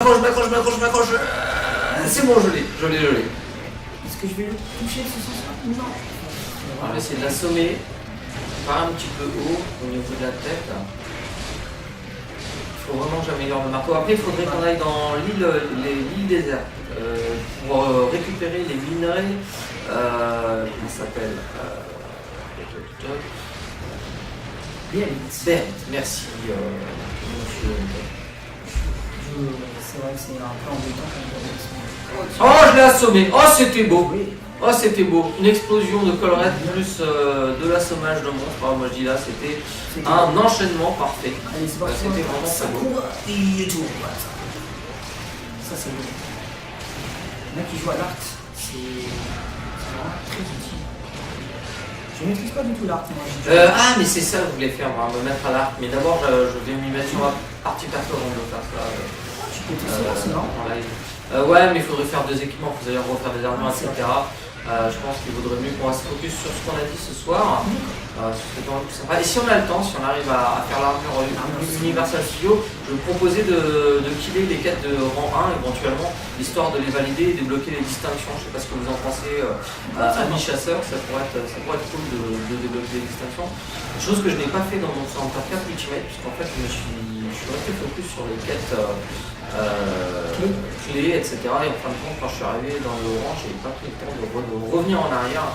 Je m'accroche. C'est bon, je l'ai. Est-ce que je vais le toucher ce soir? Non. On va essayer de l'assommer. Pas un petit peu haut au niveau de la tête. Il faut vraiment que j'améliore le marteau. Après, il faudrait qu'on aille dans l'île déserte pour récupérer les minerais. Comment ça s'appelle Bert, merci monsieur. C'est vrai que c'est un peu embêtant quand Oh, je l'ai assommé. Oh, c'était beau. Oui. Oh, c'était beau. Une explosion de collerette plus de l'assommage de monstre. Alors, moi, je dis là, c'était un enchaînement parfait. Allez, c'est parti. C'était vraiment ça très beau. court et tout. Voilà, ça c'est beau. Il y en a qui jouent à l'arc, c'est vraiment très utile. Je ne maîtrise pas du tout l'arc, moi. Ah, mais c'est ça que je voulais faire, moi, me mettre à l'arc. Mais d'abord, je vais m'y mettre sur la partie perso avant de faire ça. Tu peux tester sinon. En live. Ouais, mais il faudrait faire deux équipements, vous allez refaire des armures, etc. Je pense qu'il vaudrait mieux qu'on se focus sur ce qu'on a dit ce soir. Ce serait vraiment plus sympa. Et si on a le temps, si on arrive à faire l'armure Universal Studio, je vais proposer de killer les quêtes de rang 1 éventuellement, histoire de les valider et débloquer les distinctions. Je sais pas ce que vous en pensez, amis chasseurs, ça pourrait être cool de débloquer les distinctions. Chose que je n'ai pas fait dans mon Hunter 4 Ultimate, puisqu'en fait je suis resté focus sur les quêtes clés, etc. Et en fin de compte, quand je suis arrivé dans le orange, j'ai pas pris le temps de revenir en arrière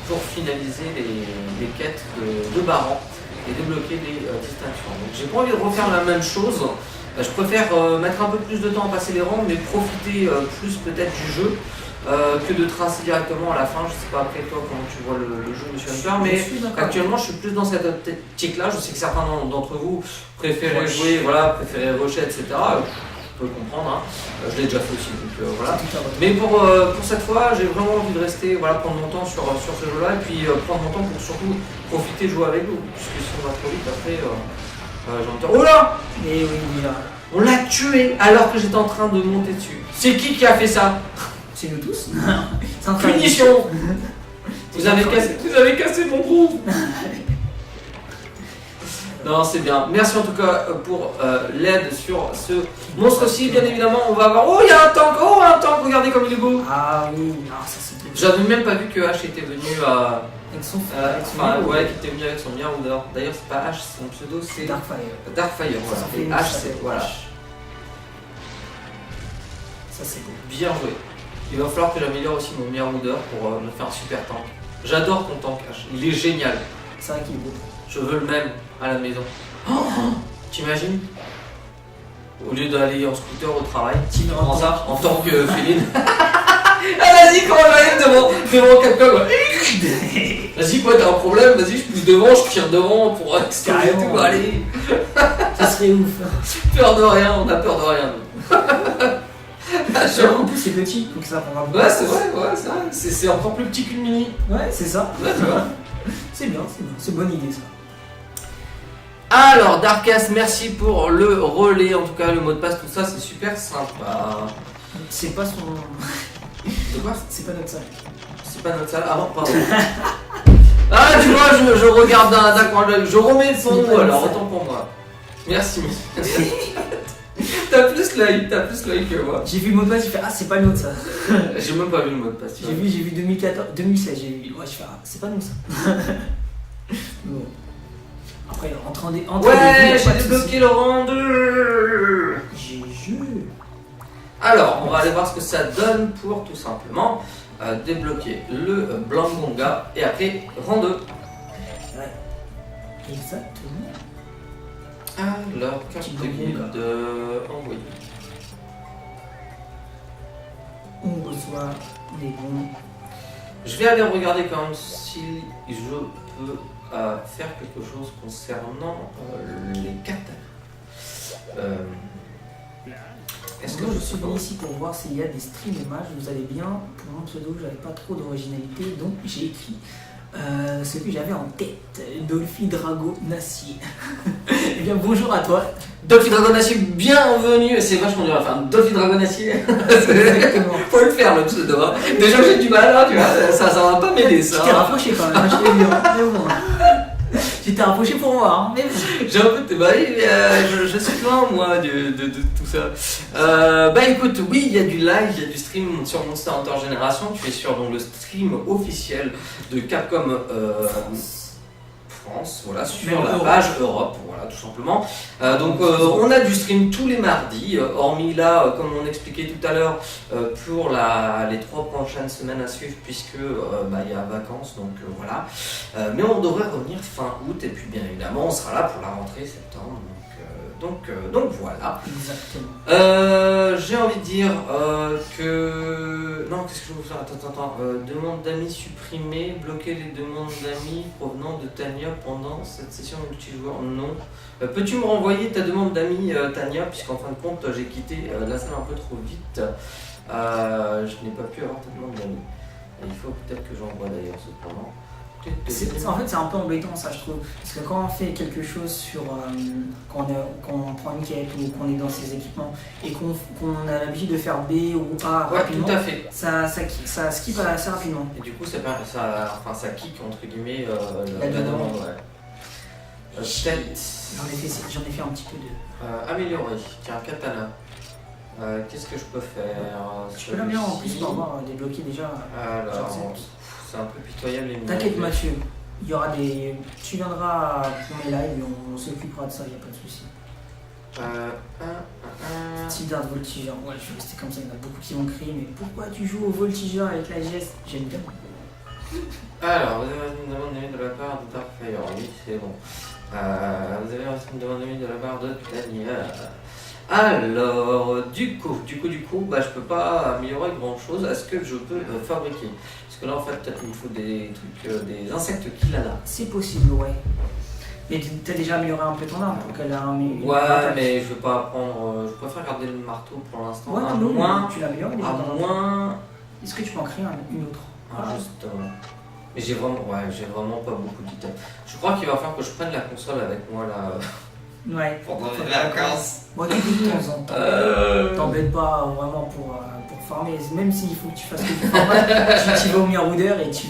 pour finaliser les quêtes de Baran et débloquer les distinctions. Donc j'ai pas envie de refaire la même chose. Je préfère mettre un peu plus de temps à passer les rangs, mais profiter plus peut-être du jeu que de tracer directement à la fin. Je sais pas après toi comment tu vois le jeu, Monsieur Hunter, mais actuellement je suis plus dans cette optique-là. Je sais que certains d'entre vous préférez jouer, préférez rusher, etc. Je peux le comprendre, hein. Je l'ai déjà fait aussi, donc voilà. Mais pour cette fois, j'ai vraiment envie de rester, prendre mon temps sur ce jeu-là, et puis prendre mon temps pour surtout profiter de jouer avec vous, puisque si on va trop vite, après, j'entends. Oh là! Et oui, il est là. On l'a tué alors que j'étais en train de monter dessus. C'est qui a fait ça? C'est nous tous. Punition! Vous avez cassé mon groupe! Non, c'est bien. Merci en tout cas pour l'aide sur ce monstre-ci. Bien évidemment, on va avoir. Oh, il y a un tank! Oh, un tank! Regardez comme il est beau! Ah oui, ça c'est beau. J'avais même pas vu que H était venu à. Avec son qu'il était venu avec son Mirror. D'ailleurs, c'est pas H, son pseudo, c'est. Darkfire. Darkfire, voilà. Et H, c'est. Voilà. Ça c'est beau. Bien joué. Il va falloir que j'améliore aussi mon Mirror pour me faire un super tank. J'adore ton tank H. Il est génial. C'est vrai qu'il est beau. Je veux le même à la maison. T'imagines? Au lieu d'aller en scooter au travail, tu prends ça en tant que féline. Ah, vas-y, quand j'arrive devant Capcom. Vas-y, quoi, t'as un problème? Vas-y, je pousse devant, je tire devant pour extraire tout. Allez. Ça serait ouf. Peur de rien, on a peur de rien. En plus, c'est petit, donc ça prendra beaucoup. Ouais, c'est vrai, c'est encore plus petit qu'une mini. Ouais, c'est ça. Ouais, tu vois. C'est bien, c'est une bonne idée ça. Alors, Darkas, merci pour le relais, en tout cas le mot de passe, tout ça, c'est super sympa. C'est pas son. De quoi? C'est pas notre salle. C'est pas notre salle? Ah non, pardon. Ah, tu vois, je regarde d'un coin de l'œil, je remets son mot, alors autant pour moi. Merci. T'as plus l'œil que moi. J'ai vu le mot de passe, j'ai fait c'est pas notre ça. J'ai même pas vu le mot de passe. J'ai vu 2014, 2016, j'ai vu. Ouais, je fais c'est pas nous ça. Bon. Après, ouais, j'ai débloqué le rang 2. J'ai Alors, on va aller voir ce que ça donne pour tout simplement débloquer le Blangonga et après rang 2. Ouais. Exactement. Alors, carte de guilde envoyée. On reçoit les bons. Je vais aller regarder quand même si je peux faire quelque chose concernant les katanas. Est-ce que je suis venu ici pour voir s'il y a des streams et matchs, vous allez bien. Pour mon pseudo, j'avais pas trop d'originalité, donc j'ai écrit ce que j'avais en tête. Dolphy Drago Nassier. Eh bien, bonjour à toi. Dolphy Dragonacier, bienvenue. C'est vachement dur à faire. Dolphy Dragonacier. Exactement. Faut le faire le pseudo. Hein. Déjà j'ai du mal là, tu vois. Ça va pas m'aider ça. Je t'ai rapproché quand même. Je t'ai bien. Mais bon. Tu t'es rapproché pour moi, hein, mais... J'ai un peu. Bah oui, mais, je suis loin, moi, de tout ça. Bah écoute, oui, il y a du live, il y a du stream sur Monster Hunter Génération. Tu es sur donc, le stream officiel de Capcom France, voilà, sur la page Europe, voilà, tout simplement. Donc on a du stream tous les mardis, hormis là, comme on expliquait tout à l'heure, pour les 3 prochaines semaines à suivre, puisque il y a vacances, donc voilà. Mais on devrait revenir fin août, et puis bien évidemment, on sera là pour la rentrée septembre. Donc voilà. Exactement. J'ai envie de dire que... Non, qu'est-ce que je veux faire? Attends. Demande d'amis supprimée, bloquer les demandes d'amis provenant de Tania pendant cette session multijoueur. Non. Peux-tu me renvoyer ta demande d'amis, Tania, puisqu'en fin de compte, j'ai quitté la salle un peu trop vite. Je n'ai pas pu avoir ta demande d'amis. Il faut peut-être que j'envoie d'ailleurs cependant. En fait, c'est un peu embêtant ça, je trouve. Parce que quand on fait quelque chose sur. Quand on prend une quête ou qu'on est dans ses équipements et qu'on a l'habitude de faire B ou A rapidement, tout à fait. Ça skip assez rapidement. Et du coup, ça kick entre guillemets la demande. Ouais. J'en ai fait un petit peu de. Améliorer. Tiens, katana. Qu'est-ce que je peux faire? Tu peux l'améliorer en plus pour avoir débloqué déjà. Alors, c'est un peu pitoyable. T'inquiète Mathieu, il y aura des. Tu viendras pour mes lives et on s'occupera de ça, il n'y a pas de souci. Tidard Voltigeur, ouais, je vais rester comme ça, il y en a beaucoup qui vont crier, mais pourquoi tu joues au Voltigeur avec la GS? J'aime bien. Alors, vous avez une demande d'amis de la part de Darkfire, oui, c'est bon. Vous avez une demande d'amis de la part de Daniel. Alors, du coup, je peux pas améliorer grand chose. Est-ce que je peux fabriquer? Parce que là, en fait, peut-être il me faut des trucs, des insectes qu'il a là. C'est possible, ouais. Mais t'as déjà amélioré un peu ton arme pour qu'elle a un. Ouais, mais je vais pas prendre. Je préfère garder le marteau pour l'instant. Ouais, non, moins. Tu l'améliores déjà. Moins. Est-ce que tu peux en créer une autre? Justement. Mais j'ai vraiment pas beaucoup d'items. Je crois qu'il va falloir que je prenne la console avec moi là. Ouais. Pendant les vacances. Moi, tu peux de temps en temps. T'embêtes pas vraiment pour farmer. Même s'il faut que tu fasses que du farmage, tu vas au Mirror et tu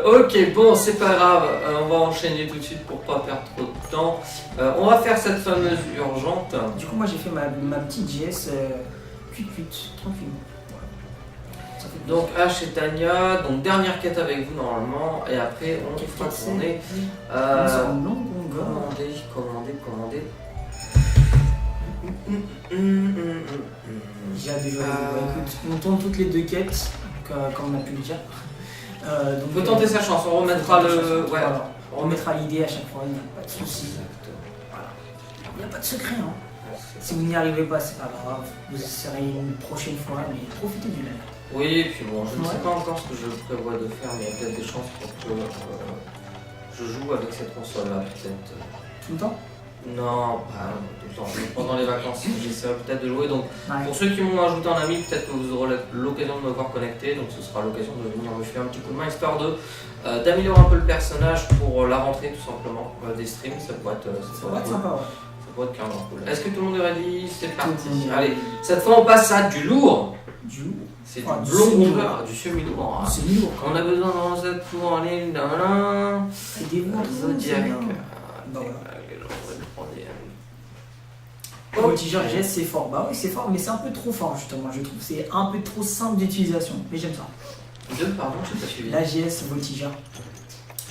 ok, bon, c'est pas grave. On va enchaîner tout de suite pour pas perdre trop de temps. On va faire cette fameuse urgente. Du coup, moi j'ai fait ma petite GS tranquille. Donc H et Tania, donc dernière quête avec vous normalement, et après on fera tourner. Commander. J'ai hâte de jouer. Écoute, on tourne toutes les 2 quêtes, comme on a pu le dire. Donc, faut tenter sa chance, on remettra le. Ouais. Voilà. On remettra l'idée à chaque fois, il n'y a pas de soucis. Voilà. Il n'y a pas de secret. Hein. Si vous n'y arrivez pas, c'est pas grave. Vous essayerez une prochaine fois, mais profitez du live. Oui, et puis bon, je ne sais pas encore ce que je prévois de faire, mais il y a peut-être des chances pour que je joue avec cette console-là, peut-être. Tout le temps? Non, pas tout le temps. Pendant les vacances, j'essaierai peut-être de jouer. Donc, pour ceux qui m'ont ajouté en ami, peut-être que vous aurez l'occasion de me voir connecté. Donc, ce sera l'occasion de venir me faire un petit coup de main, histoire d'améliorer un peu le personnage pour la rentrée, tout simplement. Des streams, ça pourrait être sympa. Ça pourrait être carrément cool. Est-ce que tout le monde est ready? C'est parti. Allez, cette fois, on passe à du lourd. Du lourd? C'est du blond, du semi-lourd. C'est lourd. On a besoin dans cette pour aller dans l'un. C'est des mots Zodiac. Voltigeur GS c'est fort, bah oui c'est fort, mais c'est un peu trop fort justement, je trouve. C'est un peu trop simple d'utilisation, mais j'aime ça. Pardon, je t'ai pas suivi. La GS Voltigeur.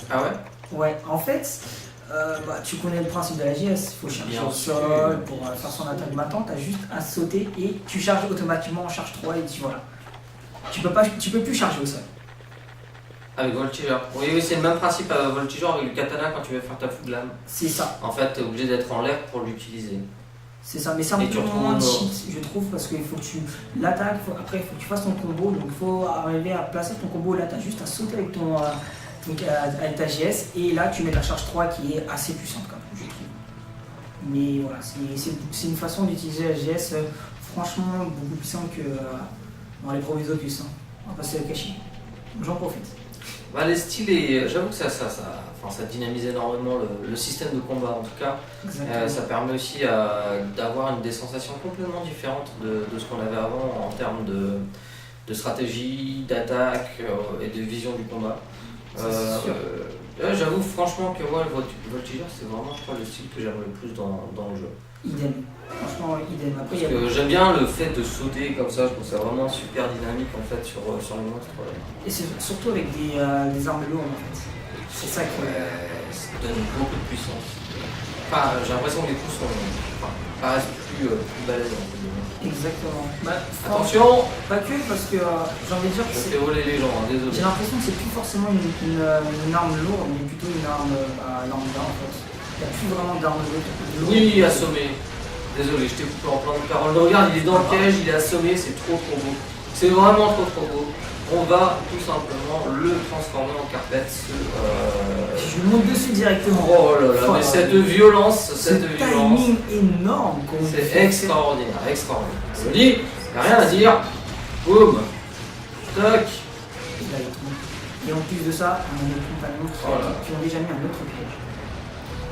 Ah ouais? Ouais, en fait, tu connais le principe de la GS, il faut chercher au sol pour faire son attaque battant, t'as juste à sauter et tu charges automatiquement en charge 3 et tu voilà. Tu peux plus charger au sol. Avec Voltigeur. Oui, c'est le même principe à Voltigeur avec le katana quand tu veux faire ta fougue lame. C'est ça. En fait, t'es obligé d'être en l'air pour l'utiliser. C'est ça, mais c'est un peu moins de cheat, je trouve, parce qu'il faut que tu l'attaques, après il faut que tu fasses ton combo, donc il faut arriver à placer ton combo, là t'as juste à sauter avec avec ta GS, et là tu mets ta charge 3 qui est assez puissante quand même, je trouve. Mais voilà, c'est une façon d'utiliser la GS franchement beaucoup plus simple que dans les premiers opus, hein. On va passer le cacher, j'en profite. Bah, les styles, j'avoue que ça dynamise énormément le système de combat en tout cas. Ça permet aussi d'avoir des sensations complètement différentes de ce qu'on avait avant en termes de stratégie, d'attaque et de vision du combat. C'est sûr. J'avoue franchement que moi, le Voltigeur, c'est vraiment, je crois, le style que j'aime le plus dans le jeu. Idem. Franchement, idem. Après, Parce que j'aime bien le fait de sauter comme ça, je trouve ça vraiment super dynamique en fait sur les monstres. Et c'est surtout avec des armes lourdes en fait. C'est ça qui Ça donne beaucoup de puissance. Enfin, j'ai l'impression que les coups paraissent plus balèzes. Exactement. Bah, Attention, pas que parce que j'ai envie de dire que je fais voler les gens, hein, désolé. j'ai l'impression que c'est plus forcément une arme lourde, mais plutôt une arme lambda en fait. Il n'y a plus vraiment d'arme lourde. Oui, assommé. Désolé, je t'ai coupé en plein de paroles. Regarde, il est dans le piège, il est assommé, c'est trop beau. C'est vraiment trop beau. On va tout simplement le transformer en carpette. Je lui monte dessus directement. Oh là là, mais cette violence, timing énorme. C'est extraordinaire. Je dis, il n'y a rien à dire. Boum. Toc. Et en plus de ça, on a des compagnons qui ont déjà mis un autre piège.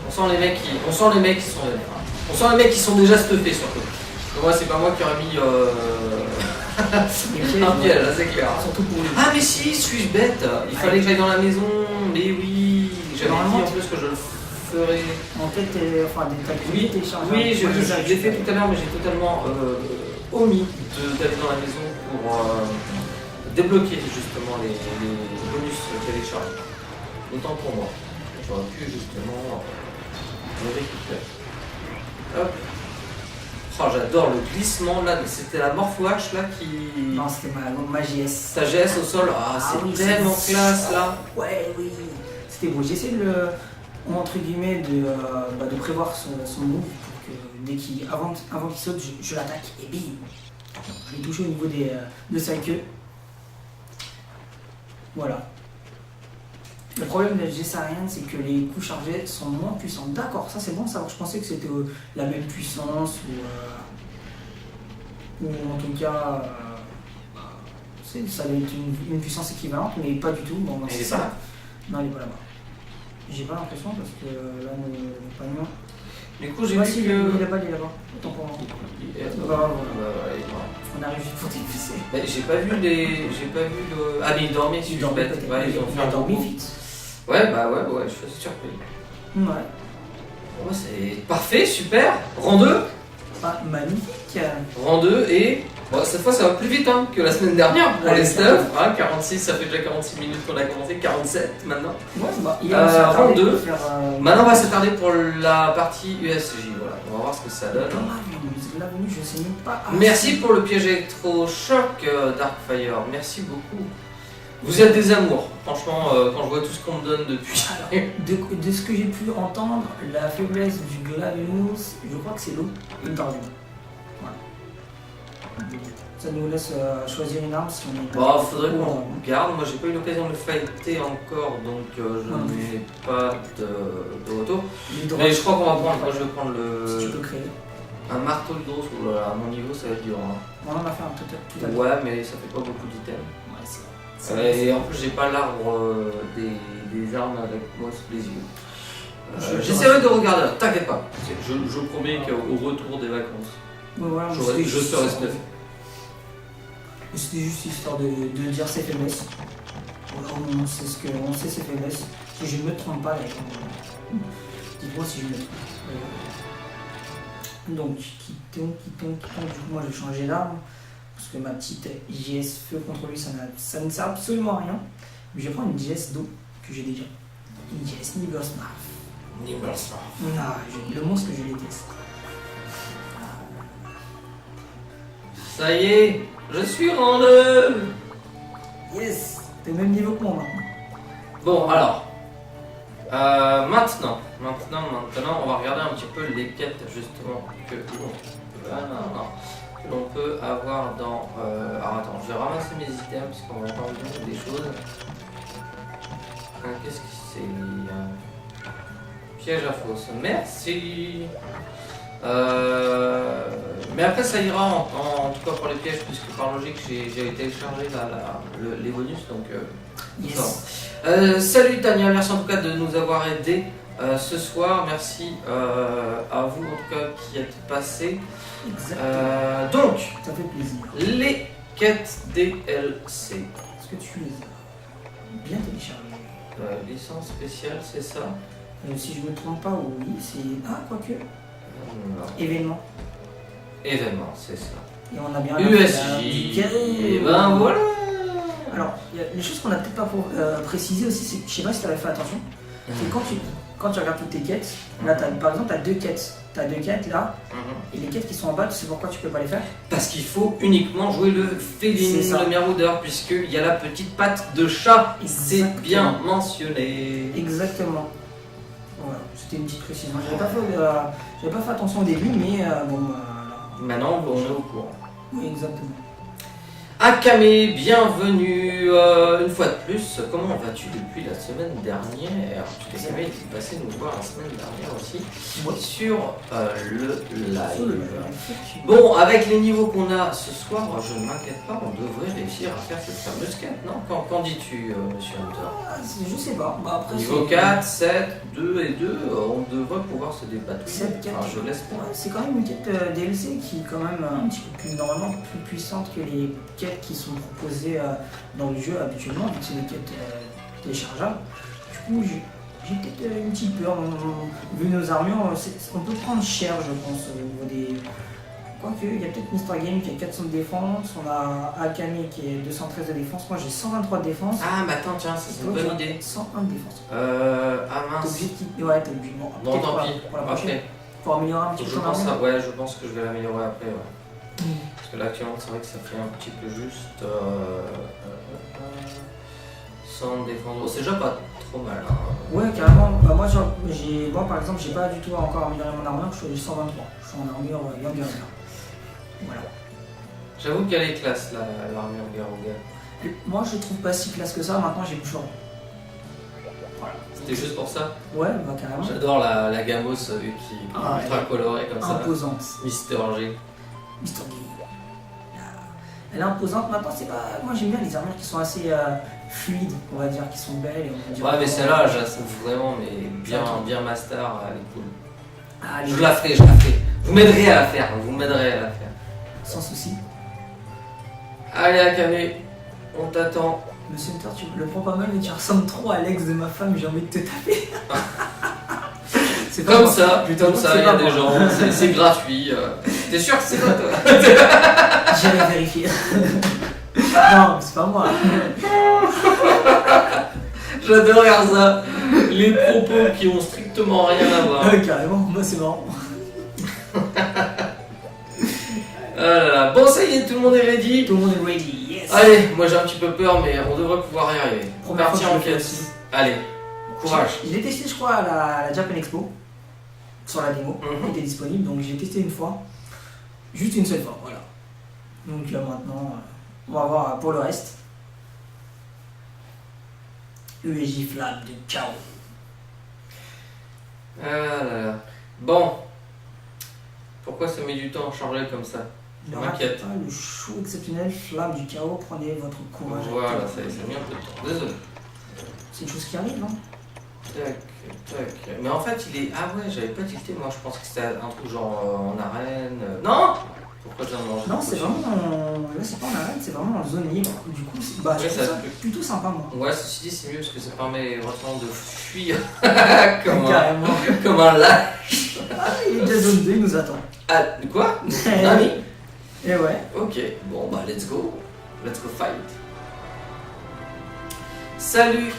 On sent les mecs qui sont vénères. On sent les mecs qui sont déjà stuffés surtout. Donc moi, c'est pas moi qui aurais mis un piège, là, c'est clair. Surtout pour les... Ah mais si, suis-je bête? Il fallait que j'aille dans la maison. Mais oui, j'avais dit en plus que je le ferais. En fait, oui, je l'ai fait tout à l'heure, mais j'ai totalement omis d'aller dans la maison pour débloquer justement les bonus téléchargés. Autant pour moi. J'aurais pu justement le récupérer. Hop. Oh, j'adore le glissement là, c'était la Morpho-H là qui. Non, c'était ma GS. Sa GS au sol, c'est tellement classe là. Ouais, oui. C'était beau. J'essaie de entre guillemets, de prévoir son move pour que dès avant qu'il saute, je l'attaque et bim. Je l'ai touché au niveau de sa queue. Voilà. Le problème de la Gessarienne, c'est que les coups chargés sont moins puissants. D'accord, ça c'est bon à savoir. Je pensais que c'était la même puissance ou en tout cas ça allait être une puissance équivalente, mais pas du tout. Bon, c'est ça. Non, il est pas là-bas. J'ai pas l'impression parce que là, mon compagnon. Du coup, j'ai vu que. Il est là-bas. Autant pour moi. On arrive juste pour t'épuiser. J'ai pas vu les. Ah, mais il dormait, si je suis bête. Ouais, ils ont fait un dormi vite. Ouais, je suis surpris. Ouais. Bon, c'est parfait, super. Rang 2. Ah, magnifique. Rang 2 et. Bon, cette fois, ça va plus vite que la semaine dernière pour les stuff. 46, ça fait déjà 46 minutes qu'on a commencé, 47 maintenant. Ouais, rang 2. Maintenant, on va s'attarder pour la partie USJ. Voilà, on va voir ce que ça donne. Je sais même pas. Merci pour le piège électrochoc, Darkfire. Merci beaucoup. Vous êtes des amours. Franchement, quand je vois tout ce qu'on me donne depuis. Alors, de ce que j'ai pu entendre, la faiblesse du Glavenus, je crois que c'est l'eau et le Tardium. Ça nous laisse choisir une arme si on est. Bon, faudrait qu'on garde. Moi, j'ai pas eu l'occasion de le fighter encore, donc je n'ai pas de retour. Mais je crois qu'on va prendre. Moi, je vais prendre le. Si tu peux créer. Un marteau d'os. À mon niveau, ça va être dur. On en a fait un tout à l'heure. Ouais, mais ça fait pas beaucoup d'items. Ouais, c'est vrai. Et en plus, j'ai pas l'arbre des armes avec moi sous les yeux. J'essaierai de regarder. T'inquiète pas. Je promets qu'au retour des vacances. Voilà, je serai stuffé. C'était juste histoire de dire ses faiblesses. Voilà, on sait ses faiblesses. Si je ne me trompe pas, dites-moi si je me trompe. Donc, qui tombe. Du coup, moi, je vais changer d'arme. Parce que ma petite IGS feu contre lui, ça ne sert absolument à rien. Mais je vais prendre une IGS d'eau que j'ai déjà. Une IGS Nibblesnarf. Le monstre que je déteste. Ça y est, je suis rang 2. Yes. T'es au même niveau que moi maintenant. Bon, alors. Maintenant, on va regarder un petit peu les quêtes justement que l'on peut avoir dans. Alors attends, je vais ramasser mes items parce qu'on va entendre des choses. Qu'est-ce que c'est? Piège à fausse. Merci. Mais après ça ira en tout cas pour les pièges puisque par logique j'ai téléchargé les bonus donc yes. Salut Tania, merci en tout cas de nous avoir aidés ce soir, merci à vous en tout cas qui êtes passés. Donc ça fait plaisir. Les quêtes DLC, est-ce que tu les as bien téléchargées? Licence spéciale, c'est ça? Si je me trompe pas, oui, c'est. Ah, quoique. Non. Événement. Événement, c'est ça. Et on a bien USJ. Et ben voilà. Alors, il y a les choses qu'on a peut-être pas précisé aussi, c'est que je sais pas si tu avais fait attention, c'est quand tu regardes toutes tes quêtes, là, par exemple, tu as deux quêtes. Tu as deux quêtes là, et les quêtes qui sont en bas, tu sais pourquoi tu peux pas les faire? Parce qu'il faut uniquement jouer le C'est ça. Féline, le Meroudeur, puisqu'il y a la petite patte de chat. C'est Exactement. bien mentionné. Exactement. Voilà, c'était une petite précision. J'avais pas fait attention au début, mais bon, là. Maintenant, on est au courant. Oui, exactement. Akame, bienvenue une fois de plus. Comment vas-tu depuis la semaine dernière? Akame est passé nous voir la semaine dernière aussi sur le live. Bon, avec les niveaux qu'on a ce soir, je ne m'inquiète pas, on devrait réussir à faire cette fameuse quête, non? Qu'en dis-tu, monsieur Hunter? Je sais pas. Bah, après, Niveau 4, 7, 2 et 2, on devrait pouvoir se débattre. 7, 4, enfin, je l'espère. Ouais, c'est quand même une quête DLC qui est quand même un petit peu normalement plus puissante que les quêtes qui sont proposées dans le jeu habituellement, vu que c'est des quêtes téléchargeables. Du coup, j'ai peut-être une petite peur. Vu nos armures, on peut prendre cher, je pense, au niveau des. Quoique, il y a peut-être Mr. Game qui a 400 de défense, on a Akame qui est 213 de défense, moi j'ai 123 de défense. Ah, mais attends, tiens, c'est une bonne idée. 101 de défense. Ah T'es mince. obligé de. Ouais, t'es obligé. Bon, tant pis. Pour la Ok. prochaine. Pour améliorer un petit peu Je ton pense, armure. ouais, je pense que je vais l'améliorer après. Ouais. Parce que là, actuellement, c'est vrai que ça fait un petit peu juste 100 de défense. Bon, c'est déjà pas trop mal. Hein. Ouais, carrément. Bah, moi, par exemple, j'ai pas du tout encore amélioré mon armure, je suis à 123. Je suis en armure Younger. Voilà. J'avoue qu'elle est classe, l'armure Garuga. Moi, je trouve pas si classe que ça, maintenant j'ai plus choix. Voilà. C'était juste pour ça. Ouais, bah carrément. J'adore la Gamos qui est ultra colorée comme ça. Imposante. Mister G. Mr. G. Elle est imposante. Maintenant, c'est pas. Moi, j'aime bien les armures qui sont assez fluides, on va dire, qui sont belles. Et on va dire Ouais, mais celle-là, je la trouve vraiment mais bien master, elle est cool. Ah, Je la ferai. Vous m'aiderez à la faire, Sans souci. Allez, Akame, on t'attend. Monsieur Hunter, tu le prends pas mal, mais tu ressembles trop à l'ex de ma femme, j'ai envie de te taper. C'est pas Comme moi. ça, Je te jure que il y c'est a pas des moi. gens, c'est gratuit. T'es sûr que c'est pas toi? J'irai vérifier. Non, c'est pas moi. J'adore faire ça. Les propos qui ont strictement rien à voir. Carrément, moi c'est marrant. Ah là là. Bon, ça y est, tout le monde est ready. Tout le monde est ready, yes. Allez, moi j'ai un petit peu peur, mais on devrait pouvoir y arriver. Première Parti fois que en je le fais quête. aussi. Allez, courage. Je l'ai testé, je crois, à la Japan Expo, sur la démo, Mhm. il était disponible, donc j'ai testé une fois, juste une seule fois, voilà. Donc maintenant, on va voir pour le reste. UEJ Flamme de Chaos. Ah là là. Bon. Pourquoi ça met du temps à charger comme ça? Ne m'inquiète. ratez pas le show exceptionnel Flamme du Chaos, prenez votre courage. Voilà, ça y est, ça a mis un peu de temps. Désolé. C'est une chose qui arrive, non? Tac, tac. Mais en fait, il est. Ah ouais, j'avais pas tilté, moi je pense que c'était un truc genre en arène. Non! Pourquoi j'ai mangé? Non, c'est vraiment là, c'est pas en arène, c'est vraiment en zone libre. Du coup, je Ouais, trouve ça ça peut- plutôt sympa, moi. Ouais, ceci dit, c'est mieux parce que ça permet vraiment de fuir comme, Carrément. comme un lâche. Ah, il est déjà zone 2, il nous attend. Ah, quoi? Nani? Et ouais. Ok, bon bah let's go fight. Salut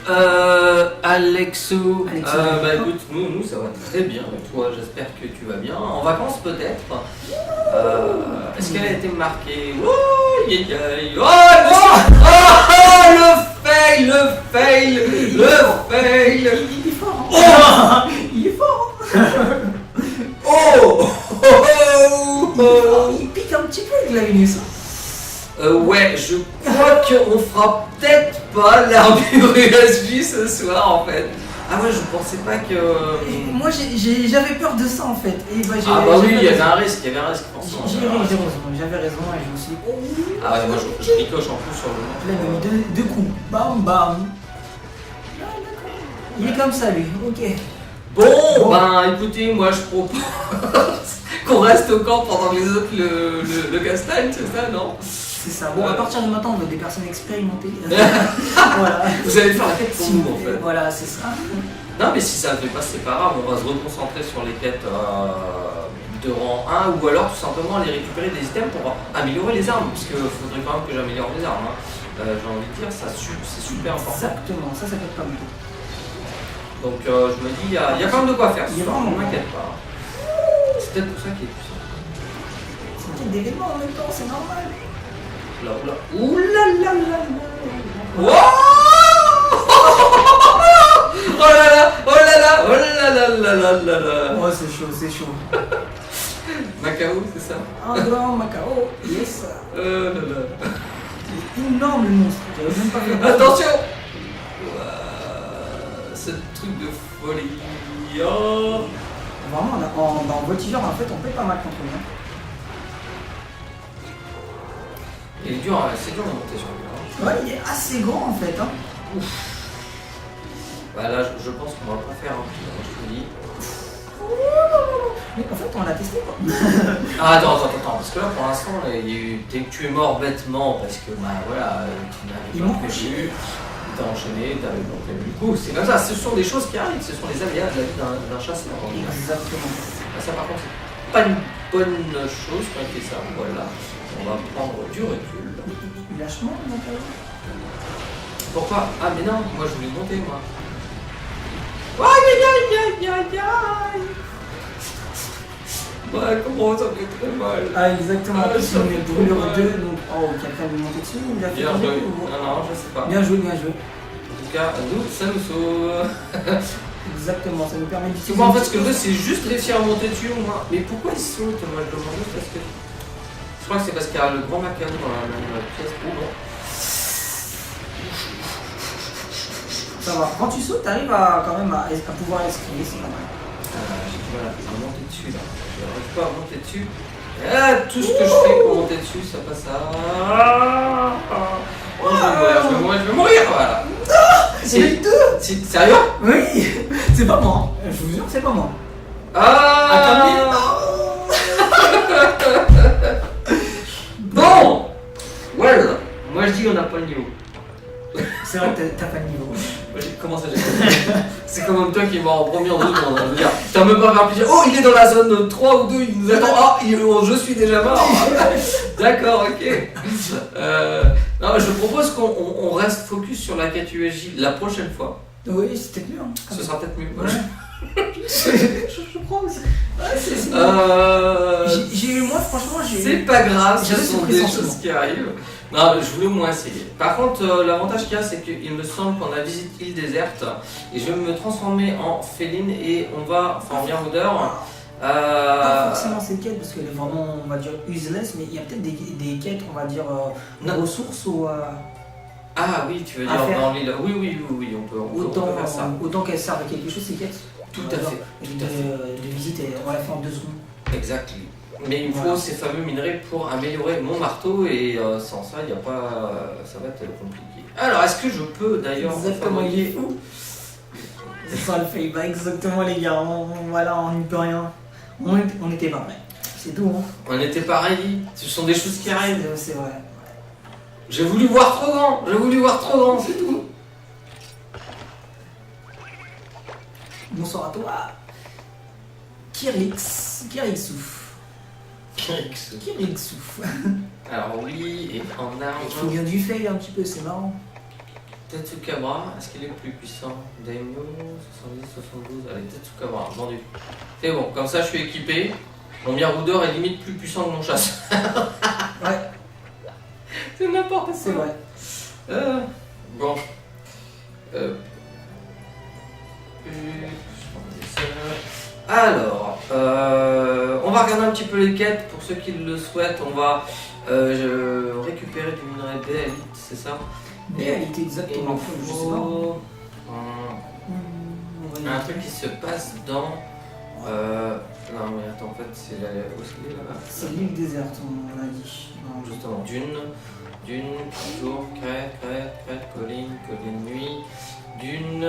Alexou. Bah écoute, nous ça va très bien. Et toi, j'espère que tu vas bien. En vacances peut-être. Est-ce qu'elle a été marquée? Oh, le fail. Il est fort. Hein. Il est fort. Il pique un petit peu avec la Vénus. Ouais, je crois qu'on fera peut-être pas l'armure USJ ce soir en fait. Ah ouais, je pensais pas que. Et moi j'avais peur de ça en fait. Et bah, Ah bah oui, il y avait un risque, forcément. J'avais raison et je me suis dit, oh, Ah ouais, moi je ricoche en plus sur le là il m'a mis deux coups. Bam bam. Il est comme ça lui, ok. Bon, ben écoutez, moi je propose qu'on reste au camp pendant que les autres le castagne, c'est ça, non? C'est ça. Bon, à partir de maintenant, on veut des personnes expérimentées. Voilà. Vous allez faire la quête pour nous en fait. Voilà, c'est ça. Non, mais si ça ne fait pas, c'est pas grave, on va se reconcentrer sur les quêtes de rang 1 ou alors tout simplement aller récupérer des items pour améliorer les armes, parce qu'il faudrait quand même que j'améliore les armes. Hein. J'ai envie de dire, ça c'est super important. Exactement, ça peut être pas mal. Donc je me dis, il y a quand même de quoi faire, Il y a on vraiment m'inquiète pas. C'est peut-être pour ça qu'il est puissant. C'est peut-être d'événements en même temps, c'est normal. Là, oula. Oulalala. Wow. Oh là là, oh là là, oh là là là là là là. Oh, c'est chaud, c'est chaud. Macao, c'est ça? Un grand Macao, yes. Là là. C'est énorme le monstre, j'avais même pas fait. Attention. Ce truc de folie. Oh. Vraiment, dans Voltigeur, en fait, on fait pas mal contre lui. Il est dur, c'est dur de monter sur lui. Hein. Ouais, il est assez grand en fait. Hein. Ouf. Bah là, je pense qu'on va pas faire un petit je te dis. Mais en fait, on l'a testé quoi. Ah, attends, parce que là pour l'instant, il y a eu. Dès que tu es mort bêtement, parce que bah voilà, tu n'avais pas prévu, t'as enchaîné, t'avais pas prévu. Du coup, c'est comme ça, ce sont des choses qui arrivent, ce sont les aléas de la vie d'un chasseur. Exactement. Ça par contre, c'est pas une bonne chose quand il fait ça, voilà. On va prendre du recul. Il lâche moins, mon père. Pourquoi? Ah mais non, moi je voulais monter moi. Aïe aïe aïe aïe aïe. Ouais, comment ça fait très mal. Ah exactement, Ah, en plus ça on fait est trop brûlure mal. 2, donc oh quelqu'un lui monter dessus, il a fait Bien tomber joué. ou... Non, je sais pas. Bien joué, bien joué. En tout cas, nous, ça nous sauve. Exactement, ça nous permet d'utiliser. Moi en fait ce que je veux c'est juste réussir à monter dessus au moins. Mais pourquoi ils sautent? Moi je demande juste parce que. Je crois que c'est parce qu'il y a le grand Macao dans la même pièce. Oh non. Ça va, quand tu sautes, t'arrives à quand même à pouvoir esquiver, c'est pas mal. J'ai du mal à monter dessus là. Je n'arrive pas à monter dessus. Ah, tout ce que je fais pour monter dessus, ça passe à. Oh, je vais mourir, voilà. C'est les deux. Sérieux? Oui, c'est pas moi, je vous jure, c'est pas moi. Ah, bon. Well, moi je dis on n'a pas le niveau. C'est vrai que t'as pas de niveau. Comment ça j'ai c'est quand même toi qui est mort en premier en 2 secondes. Je veux dire, t'as même pas faire plaisir. Oh, il est dans la zone 3 ou 2, il nous attend. Ah, je suis déjà mort. D'accord, ok. Non, je propose qu'on reste focus sur la quête USJ la prochaine fois. Oui, c'était mieux. Hein, Ce sera peut-être mieux. Ouais. je crois aussi. J'ai eu moi, franchement, c'est pas grave, ce j'avais sont ce des pressentiment. choses qui arrivent. Non, je voulais au moins essayer. Par contre, l'avantage qu'il y a, c'est qu'il me semble qu'on a visité l'île déserte et je vais me transformer en féline et on va, enfin en Mirror. Pas forcément ces quêtes parce qu'elle est vraiment, on va dire, useless, mais il y a peut-être des quêtes, on va dire, ressources ou. Ah oui, tu veux à dire faire. dans l'île. Oui, on peut faire ça. Autant qu'elles servent à quelque chose, ces quêtes. Tout à fait. De visite, on l'a fait en 2 secondes. Exactement. Mais il me faut Voilà. ces fameux minerais pour améliorer mon marteau et sans ça, il y a pas, ça va être compliqué. Alors, est-ce que je peux d'ailleurs Exactement, il est où? C'est ça le fait, bah exactement les gars, voilà, on n'y peut rien. On était pas prêts. C'est tout, hein. On était pareil, ce sont des choses qui arrivent. C'est vrai. J'ai voulu voir trop grand, c'est tout. Bonsoir à toi. Kirixouf. Alors oui, et en Il faut arme, bien du fail un petit peu, c'est marrant. Tetsukabra, est-ce qu'il est le plus puissant? Daimyo, 70, 72, allez, Tetsukabra, vendu. C'est bon, comme ça je suis équipé. Mon Miroudeur est limite plus puissant que mon chasseur. Ouais, C'est n'importe quoi. c'est vrai. Bon. Alors, on va regarder un petit peu les quêtes pour ceux qui le souhaitent. On va récupérer du minerai d'élite, c'est ça? Mais elle était exactement, je sais pas. Un truc qui se passe dans. Non, mais attends, en fait, c'est la. Où est-ce qu'il est là-bas? C'est l'île déserte, on l'a dit. Non, Justement, dune, toujours, crête, colline, nuit. Dune,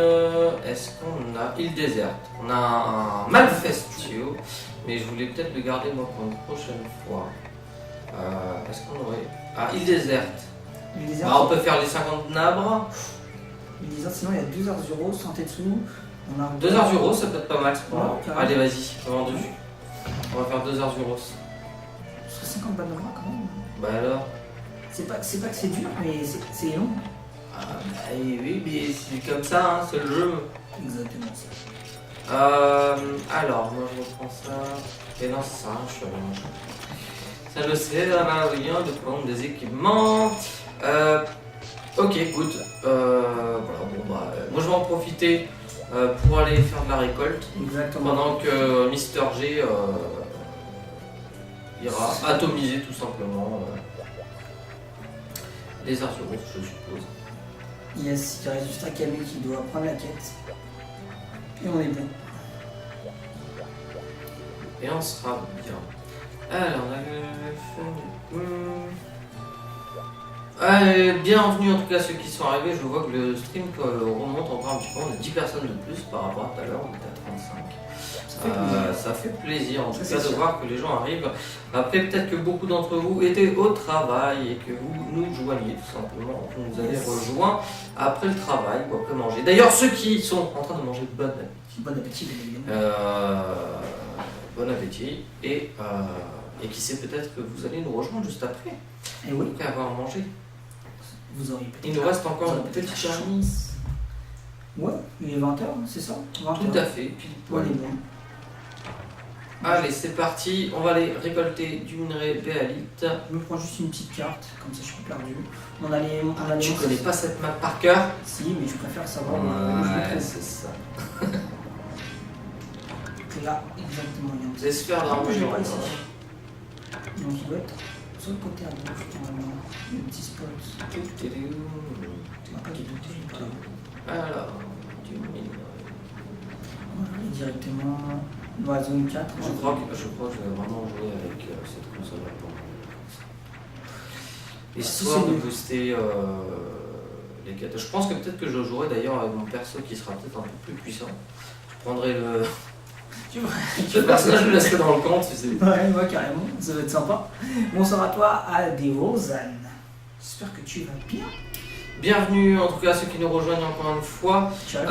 est-ce qu'on a île déserte? On a un Malfestio, mais je voulais peut-être le garder moi pour une prochaine fois. Est-ce qu'on aurait. Ah, île déserte. Île déserte, Bah, on peut faire les 50 nabres. île déserte, sinon il y a 2 Arzuros, Santetsu. On a 2 Arzuros, ça peut être pas mal. Ouais, carrément. Allez, vas-y, vendu. On va faire 2 Arzuros. Sur 50 balles de bras quand même. Bah alors. C'est pas que c'est dur, mais c'est long. Ah, bah, oui, mais c'est comme ça, hein, c'est le jeu. Exactement ça. Alors, moi je reprends ça. Et non, ça, je suis rien. Ça le sert à rien de prendre des équipements. Ok, good. Voilà, bon, bah, moi je vais en profiter pour aller faire de la récolte. Exactement. Pendant que Mister G ira atomiser tout simplement les Arzuros, je suppose. Yes, il reste juste un Camille qui doit prendre la quête. Et on est bon. Et on sera bien. Alors, allez, bienvenue en tout cas à ceux qui sont arrivés. Je vois que le stream remonte encore un petit peu. On a 10 personnes de plus par rapport à tout à l'heure. On était à 35. Ça fait plaisir en tout cas de voir que les gens arrivent. Après, peut-être que beaucoup d'entre vous étaient au travail et que vous nous joignez tout simplement. Vous nous avez rejoints après le travail ou après manger. D'ailleurs, ceux qui sont en train de manger, bon appétit. Bon appétit, bien évidemment. Bon appétit et qui sait, peut-être que vous allez nous rejoindre juste après. Et oui. Après avoir mangé. Vous auriez peut-être. Il nous reste encore une petite charnice. Ouais, il est 20h, c'est ça 20h. Tout à fait. Puis, Ouais, il est bon. Allez, c'est parti. On va aller récolter du minerai béalite. Je me prends juste une petite carte, comme ça je suis perdu. Tu connais pas cette map par cœur? Si, mais je préfère savoir où je Ouais, le trouve. c'est ça. C'est là, exactement. Il y a un Vous allez se faire Ah, dans je le l'ai genre. pas ici. Donc il doit être sur le côté à gauche, normalement. Il y a un petit spot. Ah, pas du tout, j'ai pas. Alors, du minerai. On va aller directement dans la zone 4. Je crois que je vais vraiment jouer avec cette console là pour histoire de booster les quêtes. Je pense que peut-être que je jouerai d'ailleurs avec mon perso qui sera peut-être un peu plus puissant. Je prendrai le. Le personnage, je le laisserai dans le camp, tu sais. Ouais, carrément, ça va être sympa. Bonsoir à toi, Adéozan. J'espère que tu vas bien. Bienvenue en tout cas à ceux qui nous rejoignent encore une fois. Tu as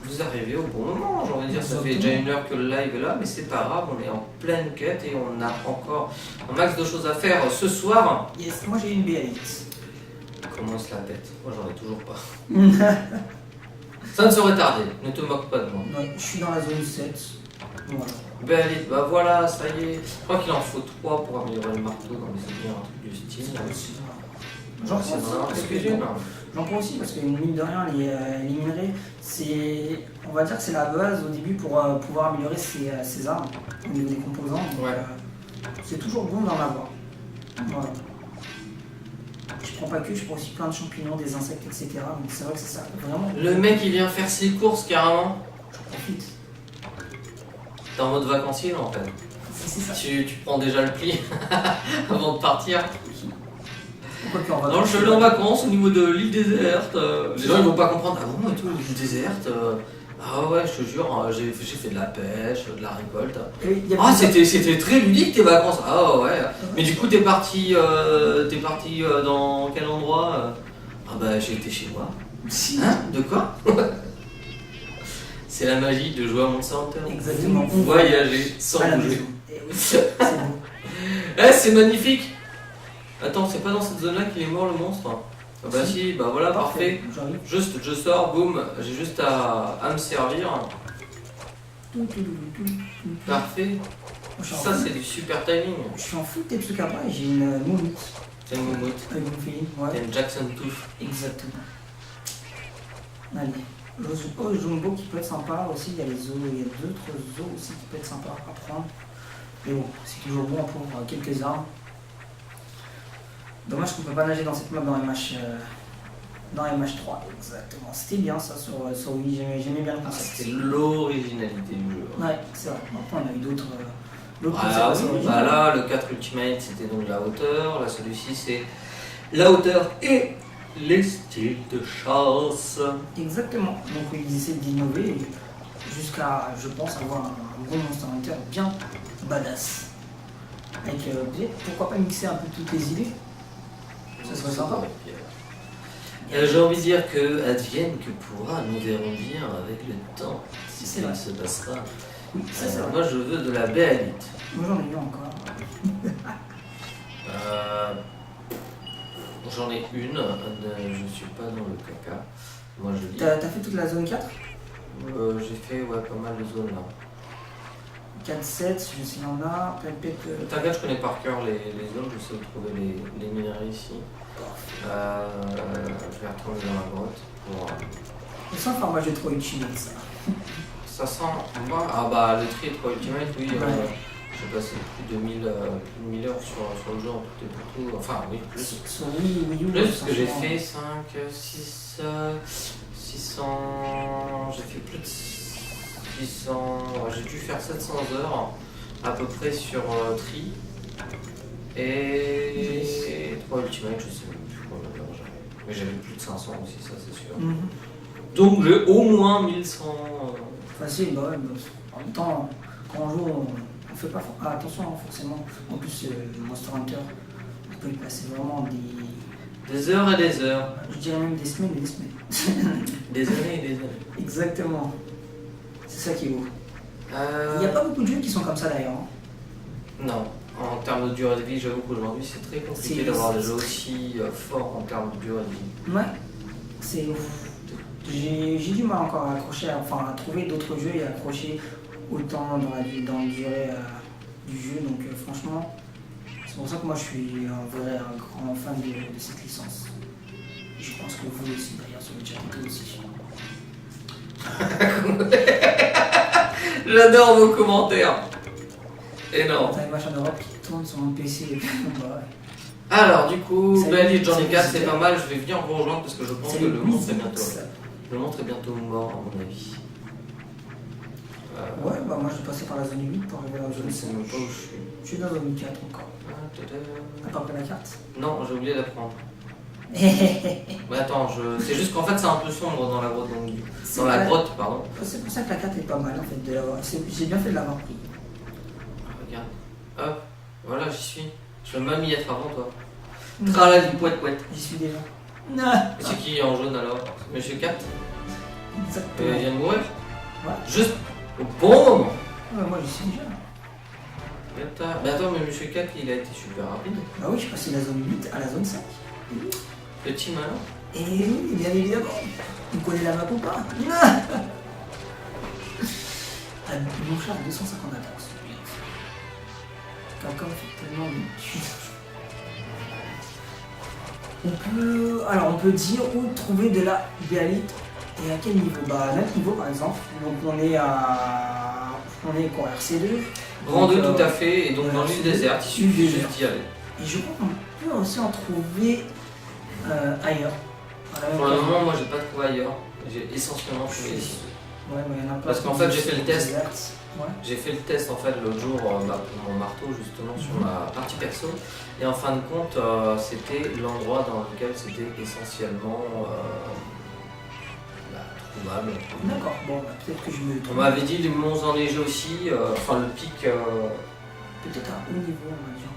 Vous arrivez au bon moment, j'ai envie de dire. Ça fait déjà une heure que le live est là, mais c'est pas grave, on est en pleine quête et on a encore un max de choses à faire ce soir. Yes, moi j'ai une BLX. Comment se la pète? Moi j'en ai toujours pas. Ça ne saurait tarder, ne te moque pas de moi. Ouais, je suis dans la zone 7. Voilà. Ben allez, bah voilà, ça y est. Je crois qu'il en faut 3 pour améliorer le marteau, donc c'est bien un truc du style. J'en prends aussi, j'en prends aussi parce que mine de rien, les minerais, c'est, on va dire que c'est la base au début pour pouvoir améliorer ses armes au niveau des composants. Donc, ouais. C'est toujours bon d'en avoir. Voilà. Je prends pas que, je prends aussi plein de champignons, des insectes, etc. Donc c'est vrai que c'est ça, vraiment. Le mec il vient faire ses courses carrément. J'en profite. T'es en mode vacancier là en fait. C'est ça. Tu prends déjà le pli avant de partir. Non, je suis allé en vacances au niveau de l'île déserte. Les gens ils vont pas comprendre. Ah bon et tout, l'île déserte ah ouais, je te jure, j'ai fait de la pêche, de la récolte. Ah c'était très ludique tes vacances. Ah ouais. Mais du coup t'es parti dans quel endroit? Ah bah j'ai été chez moi. Hein? De quoi? C'est la magie de jouer à Monster Hunter. Exactement. Voyager sans bouger. C'est beau. Eh, c'est magnifique. Attends, c'est pas dans cette zone-là qu'il est mort le monstre? Ah bah si, bah voilà, parfait. Juste, je sors, boum, j'ai juste à me servir. Parfait. Ça, c'est du super timing. Je suis en full Tetsukaba et j'ai une moumoute. T'as une moumoute? Avec mon feeling, ouais. T'as une Jackson Tooth. Exactement. Allez. Le Jumbo qui peut être sympa aussi, il y a les zoos, il y a d'autres zoos aussi qui peuvent être sympas à prendre. Mais bon, c'est toujours bon pour quelques armes. Dommage qu'on peut pas nager dans cette map dans MH3, exactement. C'était bien ça sur Wii, j'aimais bien le concept. C'était l'originalité du jeu. Ouais, c'est vrai. Après on a eu d'autres voilà, concepts. Bah là, le 4 Ultimate c'était donc la hauteur, là celui-ci c'est la hauteur et les styles de chasse. Exactement, donc ils essaient d'innover jusqu'à, je pense, avoir un bon Monster Hunter bien badass. Avec, pourquoi pas mixer un peu toutes les idées? Ça serait sympa. J'ai envie de dire que advienne que pourra, nous verrons bien avec le temps si C'est ça vrai. se passera. Oui, ça c'est vrai. Moi je veux de la béalite. Moi j'en ai eu encore. J'en ai une, je suis pas dans le caca. Moi je lis. T'as fait toute la zone 4? J'ai fait ouais, pas mal de zones là. 4, 7, je sais qu'il y en a. T'inquiète, je connais par cœur les zones, je sais où trouver les minerais ici. Je vais retourner dans la grotte pour. Je sens que moi j'ai trop utile ça. Ça sent. Ah bah le tri est trop ultimate, oui. Ouais. J'ai passé plus de 1000 heures sur le jeu en tout et pour tout. Enfin oui, plus. Sur Wii U. Plus parce que j'ai fait 5, 6, 600. J'ai fait plus de 600. J'ai dû faire 700 heures à peu près sur Tri. Et 3 Ultimate, je sais même plus combien d'heures j'avais. Mais j'avais plus de 500 aussi, ça c'est sûr. Donc j'ai au moins 1100. Facile, bah ouais. En même temps, quand on joue, on fait pas attention hein, forcément. En plus, Monster Hunter, on peut y passer vraiment Des heures et des heures. je dirais même des semaines et des semaines. Des années et des années. Exactement. C'est ça qui est beau. Il n'y Euh, a pas beaucoup de jeux qui sont comme ça d'ailleurs. Hein. Non. En termes de durée de vie, j'avoue qu'aujourd'hui c'est très compliqué C'est- d'avoir des jeux aussi forts en termes de durée de vie. Ouais, c'est ouf. J'ai du mal encore à accrocher, enfin à trouver d'autres jeux et à accrocher autant dans la durée du jeu. Donc franchement, c'est pour ça que moi je suis un grand fan de cette licence. Je pense que vous aussi d'ailleurs sur le chat vous aussi. J'adore vos commentaires. Énorme. T'as une machine d'Europe qui tourne sur mon PC. Bah ouais. Alors du coup, Salut, Béalite, j'en ai salut, 4, c'est salut. pas mal. Je vais venir vous rejoindre parce que je pense C'est que le monstre est Wii U. bientôt. Le monstre est bientôt mort à mon avis. Ouais, bah moi je vais passer par la zone 8 pour arriver à la Je zone ne sais 5. même pas où je suis. Je suis dans la zone 4 encore. T'as pas pris la carte? Non, j'ai oublié d'apprendre. Mais attends, c'est juste qu'en fait c'est un peu sombre dans la grotte. Dans la grotte, pardon. C'est pour ça que la carte est pas mal en fait de l'avoir. J'ai bien fait de l'avoir pris. Regarde. Hop, voilà, j'y suis. Je vais même y être avant toi. Tralali, pouet, pouet. J'y suis déjà. Non. C'est qui en jaune alors? Monsieur 4 Il Exactement. vient de mourir? Ouais. Juste au bon moment. Ouais, moi j'y suis déjà. Mais attends, mais Monsieur 4 il a été super rapide. Bah oui, je suis passé de la zone 8 à la zone 5. Petit malin. Et oui, bien évidemment. Vous connaissez la map ou pas? Non. Ah, mon chat a 250 d'attaque. Quelqu'un fait tellement de on peut dire où trouver de la béalite et à quel niveau? Bah à notre niveau par exemple. Donc on est quoi, RC2. Grand 2 Donc, tout à fait, et donc dans l'île déserte, il suffit juste d'y aller. Et je crois qu'on peut aussi en trouver ailleurs. Voilà, Pour le moment, moi j'ai pas trouvé ailleurs. J'ai essentiellement trouvé ici. Ouais, mais il y en a pas. Parce qu'en fait, j'ai fait le test. Ouais. J'ai fait le test en fait l'autre jour pour mon marteau justement sur ma partie perso. Et en fin de compte, c'était l'endroit dans lequel c'était essentiellement trouvable. D'accord, bon, bah, peut-être que je me On trompe. m'avait dit les monts enneigés aussi, enfin le pic. Peut-être à haut niveau, on va dire.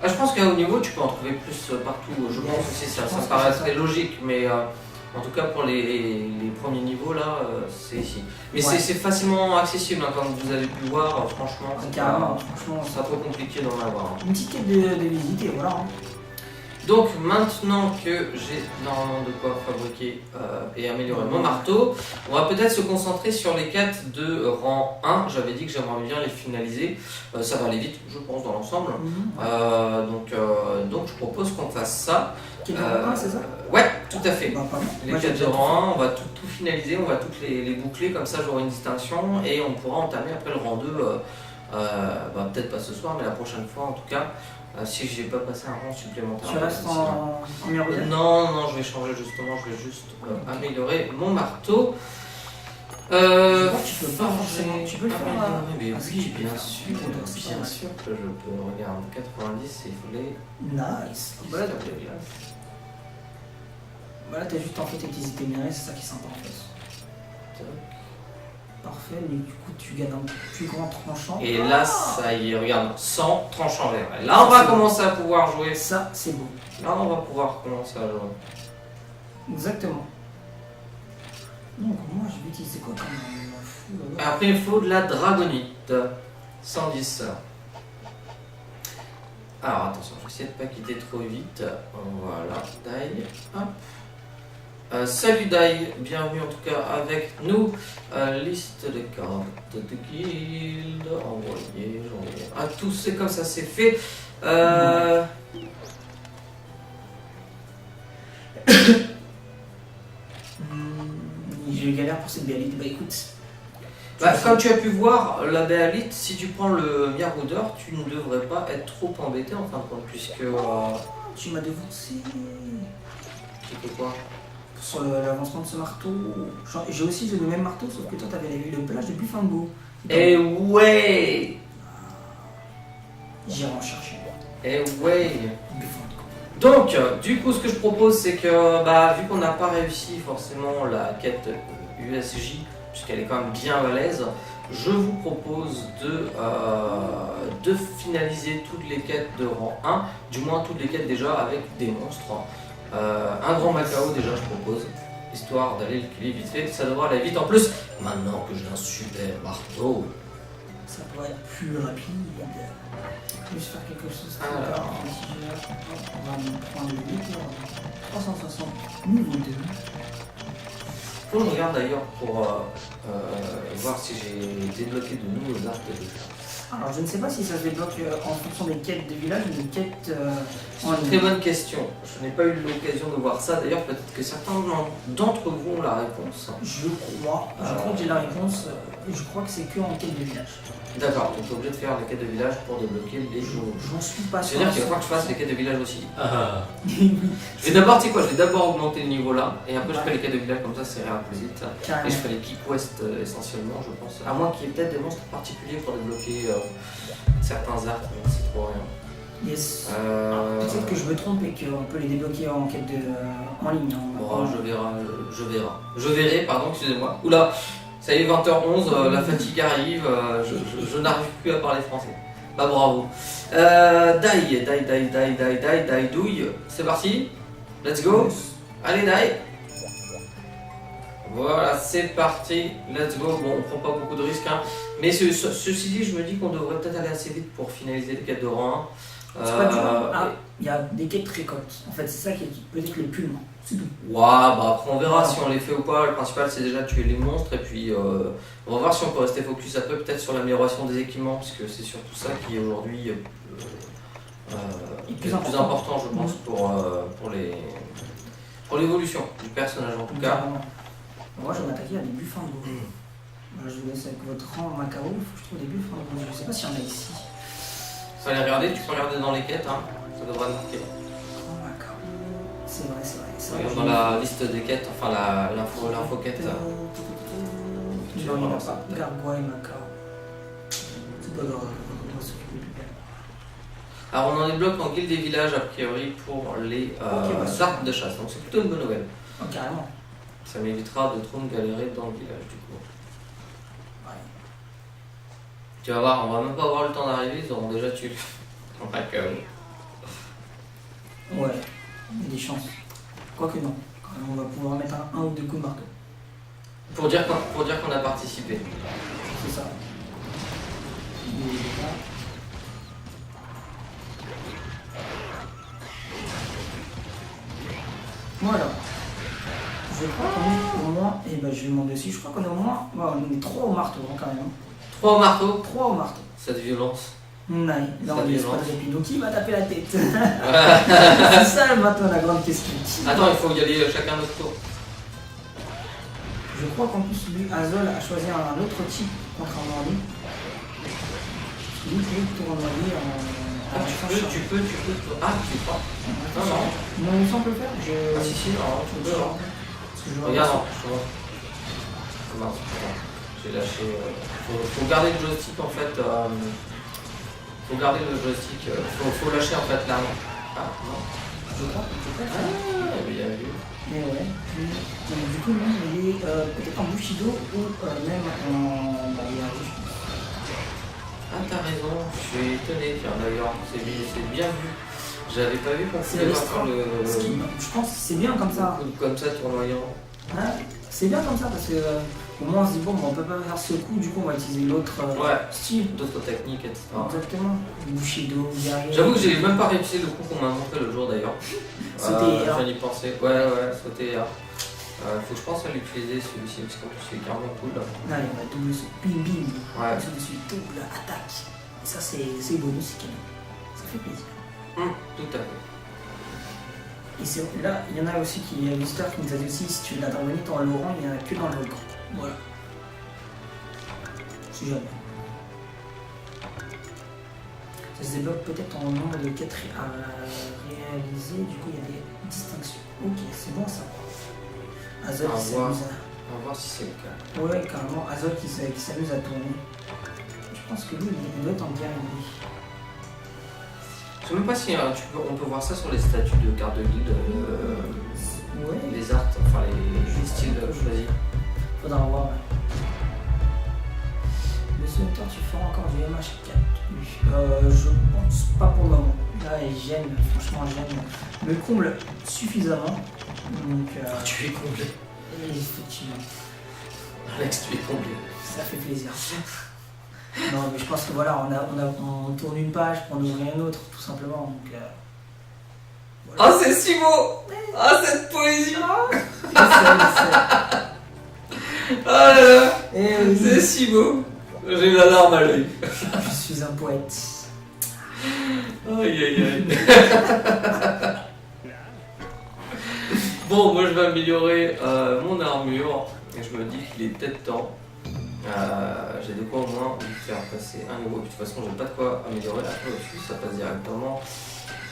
Ah, je pense qu'à haut niveau, tu peux en trouver plus partout. Je pense aussi ça, je pense ça que paraît c'est ça. très logique, mais en tout cas pour les premiers niveaux là, c'est ici. Mais Ouais. c'est facilement accessible, hein, comme vous avez pu voir, franchement, c'est Carrément, pas, franchement, c'est pas trop compliqué d'en avoir. Hein. une petite quête de visite et voilà. Hein. Donc maintenant que j'ai normalement de quoi fabriquer et améliorer mon marteau, on va peut-être se concentrer sur les quêtes de rang 1. J'avais dit que j'aimerais bien les finaliser. Ça va aller vite, je pense, dans l'ensemble. Donc je propose qu'on fasse ça. Quête de rang 1, c'est ça? Ouais, tout à fait. Bah, pas mal. Les Moi, j'ai quêtes de déjà rang 1, on va tout finaliser, on va toutes les boucler, comme ça j'aurai une distinction et on pourra entamer après le rang 2, peut-être pas ce soir, mais la prochaine fois en tout cas, si j'ai pas passé un rang supplémentaire. Tu restes en meilleur deuxième? Non, je vais changer justement, je vais juste améliorer mon marteau. Je crois que tu peux pas forcément. Tu peux le faire là. Mais Parce que oui, tu peux bien faire sûr, suite et danse, bien ouais. sûr que je peux. Regarde, 90 c'est foulé. Nice. Voilà, t'as juste en fait tes petits itinéraires, c'est ça qui est sympa en fait. Parfait, mais du coup tu gagnes un plus grand tranchant. Et là, ça y est, regarde, 100 tranchants vert. Et là, on va commencer à pouvoir jouer. Ça, c'est beau. Là, on va pouvoir commencer à jouer. Exactement. Donc moi je vais utiliser quoi comme fou là-bas. Après, il faut de la dragonite. 110. Alors, attention, je vais essayer de ne pas quitter trop vite. Voilà, Dai. Hop. Salut Dai, bienvenue en tout cas avec nous. Liste de cartes de guild. Envoyer à tous, c'est comme ça, c'est fait. Je galère pour cette béalite. Bah écoute. Comme tu as pu voir, la béalite, si tu prends le Miaroudeur, tu ne devrais pas être trop embêté en fin de compte, puisque. Tu m'as devancé. Tu fais quoi? Sur l'avancement de ce marteau. J'ai aussi le même marteau, sauf que toi t'avais le plage de Bufango. Eh ouais! J'irai en chercher. Eh ouais! Bufango. Donc, du coup, ce que je propose, c'est que, vu qu'on n'a pas réussi forcément la quête USJ, puisqu'elle est quand même bien balèze, je vous propose de finaliser toutes les quêtes de rang 1, du moins toutes les quêtes déjà avec des monstres. Un grand Macao déjà je propose, histoire d'aller le killer vite fait, ça devrait aller vite en plus, maintenant que j'ai un super marteau. Ça pourrait être plus rapide. Je vais faire quelque chose. Alors. On va prendre le 8, 360, niveau 2. Faut que je regarde d'ailleurs pour voir si j'ai débloqué de nouveaux arcs de défense. Alors je ne sais pas si ça se débloque en fonction des quêtes de village ou des quêtes en ligne. Très bonne question. Je n'ai pas eu l'occasion de voir ça. D'ailleurs, peut-être que certains d'entre vous ont la réponse. Je crois que j'ai la réponse. Je crois que c'est que en quête de village. D'accord, donc tu es obligé de faire les quêtes de village pour débloquer les jauges. J'en suis pas sûr. C'est-à-dire qu'il va falloir que je fasse les quêtes de village aussi. Oui. Je vais d'abord, tu sais quoi, je vais d'abord augmenter le niveau là, et après je fais les quêtes de village comme ça, c'est ira plus vite. Carrément. Et je fais les key quests essentiellement, je pense. À moins qu'il y ait peut-être des monstres particuliers pour débloquer certains arcs, mais c'est trop rien. Yes. Peut-être que je me trompe et qu'on peut les débloquer en quête en ligne. Bon, je verrai, pardon, excusez-moi. Oula, ça y est, 20h11, la fatigue arrive, je n'arrive plus à parler français. Bah bravo. Dai, douille, c'est parti. Let's go. Allez, Dai. Voilà, c'est parti. Let's go. Bon, on prend pas beaucoup de risques, hein. Mais ceci dit, je me dis qu'on devrait peut-être aller assez vite pour finaliser les quêtes de rang 1. C'est pas dur. Il y a des quêtes récoltes. En fait, c'est ça qui est peut-être le plus long. C'est tout. Ouais, bah après on verra si on les fait ou pas. Le principal c'est déjà de tuer les monstres et puis on va voir si on peut rester focus après peut-être sur l'amélioration des équipements parce que c'est surtout ça qui est aujourd'hui le plus important je pense pour l'évolution du personnage en tout cas. Moi je vais m'attaquer à des Bufango. Je vous laisse avec votre rang Macao, il faut que je trouve des Bufango. Je sais pas s'il y en a ici. Fallait regarder, tu peux regarder dans les quêtes, hein. Ça devrait marquer. C'est vrai. Regarde dans la liste des quêtes, enfin l'info quête. Non, il n'y en a pas. Gargoyle Macao. C'est pas grave, on va s'occuper du bien. Alors on en débloque en guilde des villages a priori pour les arcs de chasse, donc c'est plutôt une bonne nouvelle. Oh, carrément. Ça m'évitera de trop me galérer dans le village du coup. Ouais. Tu vas voir, on va même pas avoir le temps d'arriver, ils auront déjà tué le Macao. Ouais, il y a des chances. Quoique non, quand même, on va pouvoir mettre un ou deux coups de marteau. Pour dire qu'on a participé. C'est ça. Voilà. Je crois qu'on est au moins, et ben je lui demande aussi, je crois qu'on est au moins, bon, on est 3 au marteau hein, quand même. 3 au marteau. 3 au marteau. Cette violence. Non, là on laisse pas de répit. Donc qui va taper la tête? C'est Ouais. ça maintenant la grande question. Attends, il faut y aller chacun notre tour. Je crois qu'en plus lui, Azol a choisi un autre type contrairement à lui. Lui, il tourne en lui en Tu peux. Ah, tu sais pas. Non. Non, sans peut le faire. Ah, si, non, tu peux. Regarde, non, je vois. Mince, putain. J'ai lâché. Faut garder le joystick en fait. Faut garder le joystick. Faut lâcher en fait l'arme. Ah, non. Je crois que tu peux faire. Ah, vu. Mais ouais. Donc, du coup, lui, il est peut-être en Bushido ou même en Bariage, je pense. Ah, t'as raison, je suis étonné, tiens, d'ailleurs, c'est bien vu. J'avais pas vu qu'on pouvait faire Je pense que c'est bien comme ça. Comme ça, tournoyant. Ouais, c'est bien comme ça parce que au moins on se dit bon, on peut pas faire ce coup, du coup on va utiliser l'autre style. D'autres techniques, etc. Exactement. Bushido, Yari. J'avoue que j'ai même pas réussi le coup qu'on m'a montré l'autre jour d'ailleurs. Sauter J'en ai pensé. Ouais, sauter. Faut que je pense à l'utiliser celui-ci parce qu'en plus c'est carrément cool. Non, il y a double bim bim. Ouais. Celui-ci double attaque. Et ça c'est bonus, c'est canon. Ça fait plaisir. Tout à fait. Et là, il y en a aussi qui est Mister qui nous a dit aussi si tu l'as dragoni dans Laurent, il n'y en a que dans le volcan. Voilà. Si jamais. Ça se débloque peut-être en nombre de quêtes à réaliser, du coup il y a des distinctions. Ok, c'est bon ça. Azol qui s'amuse On va voir si c'est le cas. Ouais, carrément, Azol qui s'amuse à tourner. Je pense que lui, il doit être en guerrier. Je sais même pas si on peut voir ça sur les statuts de cartes de guilde. Ouais. Les arts, enfin les styles choisis. Faudra voir. Ouais. Le sauveteur, tu feras encore du MH4. Je pense pas pour le moment. Là, gêne, franchement, gêne. Me comble suffisamment. Donc, tu es comblé. Effectivement. Alex, tu es comblé. Ça fait plaisir. Non, mais je pense que voilà, on tourne une page pour en ouvrir une autre, tout simplement. Donc, voilà. Oh, c'est si beau! Ah, cette poésie! Je sais. Ah là là! Oui. C'est si beau! J'ai eu la larme à l'œil. Je suis un poète. Aïe aïe aïe. Bon, moi je vais améliorer mon armure et je me dis qu'il est peut-être temps. J'ai de quoi au moins lui faire passer un niveau. De toute façon, j'ai pas de quoi améliorer après au-dessus. Ça passe directement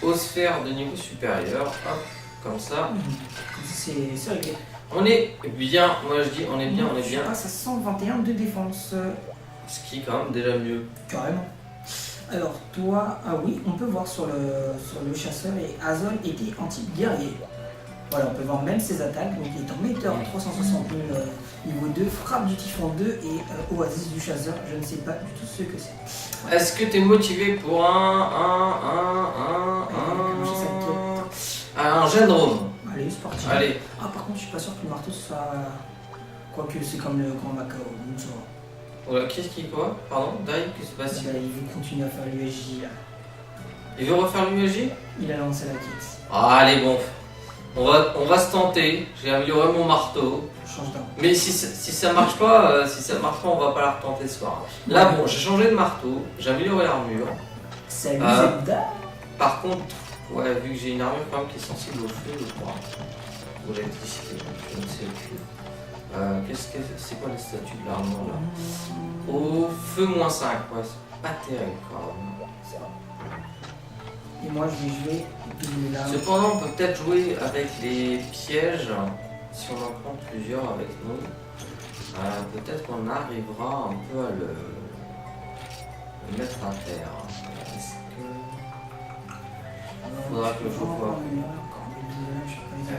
aux sphères de niveau supérieur. Hop, comme ça. Comme ça, c'est réglé. On est bien, moi je dis on est bien, on est bien. Je passe à 121 de défense. Ce qui est quand même déjà mieux. Carrément. Alors, toi, ah oui, on peut voir sur le chasseur et Azol était anti-guerrier. Voilà, on peut voir même ses attaques. Donc, il est en metteur 360 000 niveau 2, frappe du typhon 2 et oasis du chasseur. Je ne sais pas du tout ce que c'est. Ouais. Est-ce que tu es motivé pour un Gendrome? Allez, c'est parti. Allez. Ah, par contre, je suis pas sûr que le marteau soit. Quoique, c'est comme le Grand Macao. Donc, ça va. Voilà, qu'est-ce qui quoi? Pardon, Dai, qu'est-ce qui se passe? Il veut continuer à faire l'USJ là. Il veut refaire l'USJ? Il a lancé la quête. Ah, allez, bon. On va se tenter. J'ai amélioré mon marteau. Change d'arme. Mais si ça marche pas, on va pas la retenter ce soir. Là, bon, j'ai changé de marteau, j'ai amélioré l'armure. Salut Zelda. Par contre, ouais, vu que j'ai une armure quand même qui est sensible au feu, je crois. Ou l'électricité, je ne sais plus. C'est quoi les statuts de l'armure là? Au feu -5, ouais, c'est pas terrible quand même. Et moi je vais jouer là. Cependant, on peut peut-être jouer avec les pièges si on en prend plusieurs avec nous. Peut-être qu'on arrivera un peu à le mettre à terre. Est-ce que. Faudra que je vois.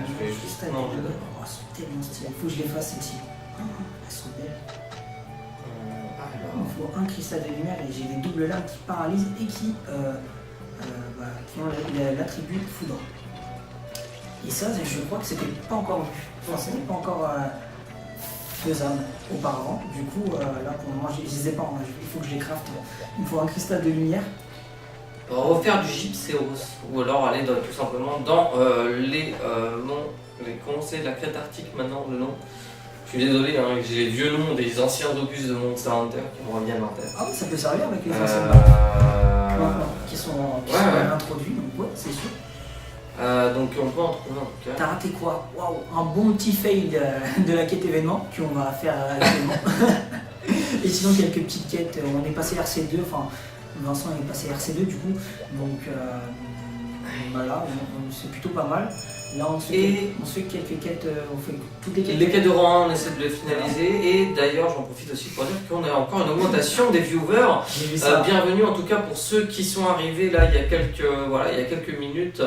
Je vais juste manger d'abord. Elles sont tellement stylées. Il faut que je les fasse celles-ci. Elles sont belles. Il faut un cristal de lumière et j'ai des doubles lames qui paralysent et qui ont l'attribut foudre. Et ça, je crois que c'était pas encore vu. Enfin, c'était pas encore faisable auparavant. Du coup, là pour le moment, je les ai pas. Il faut que je les crafte. Il me faut un cristal de lumière. Refaire du gypséos ou alors aller tout simplement dans les conseils de la crête arctique maintenant le nom. Je suis désolé, hein, j'ai les vieux noms des anciens opus de Monster Hunter qui me reviennent en tête. Ah oui, ça peut servir avec les anciens qui sont introduits, donc ouais, c'est sûr. Donc on peut en trouver en tout cas. T'as raté quoi? Waouh, un bon petit fail de la quête événement qu'on va faire actuellement. Et sinon quelques petites quêtes, on est passé RC2, enfin Vincent est passé RC2 du coup, donc Voilà, c'est plutôt pas mal. Là, on se fait quelques quêtes, on fait toutes les quêtes. Les quêtes de rang 1, on essaie de les finaliser. Et d'ailleurs, j'en profite aussi pour dire qu'on a encore une augmentation des viewers. Bienvenue en tout cas pour ceux qui sont arrivés là il y a quelques minutes.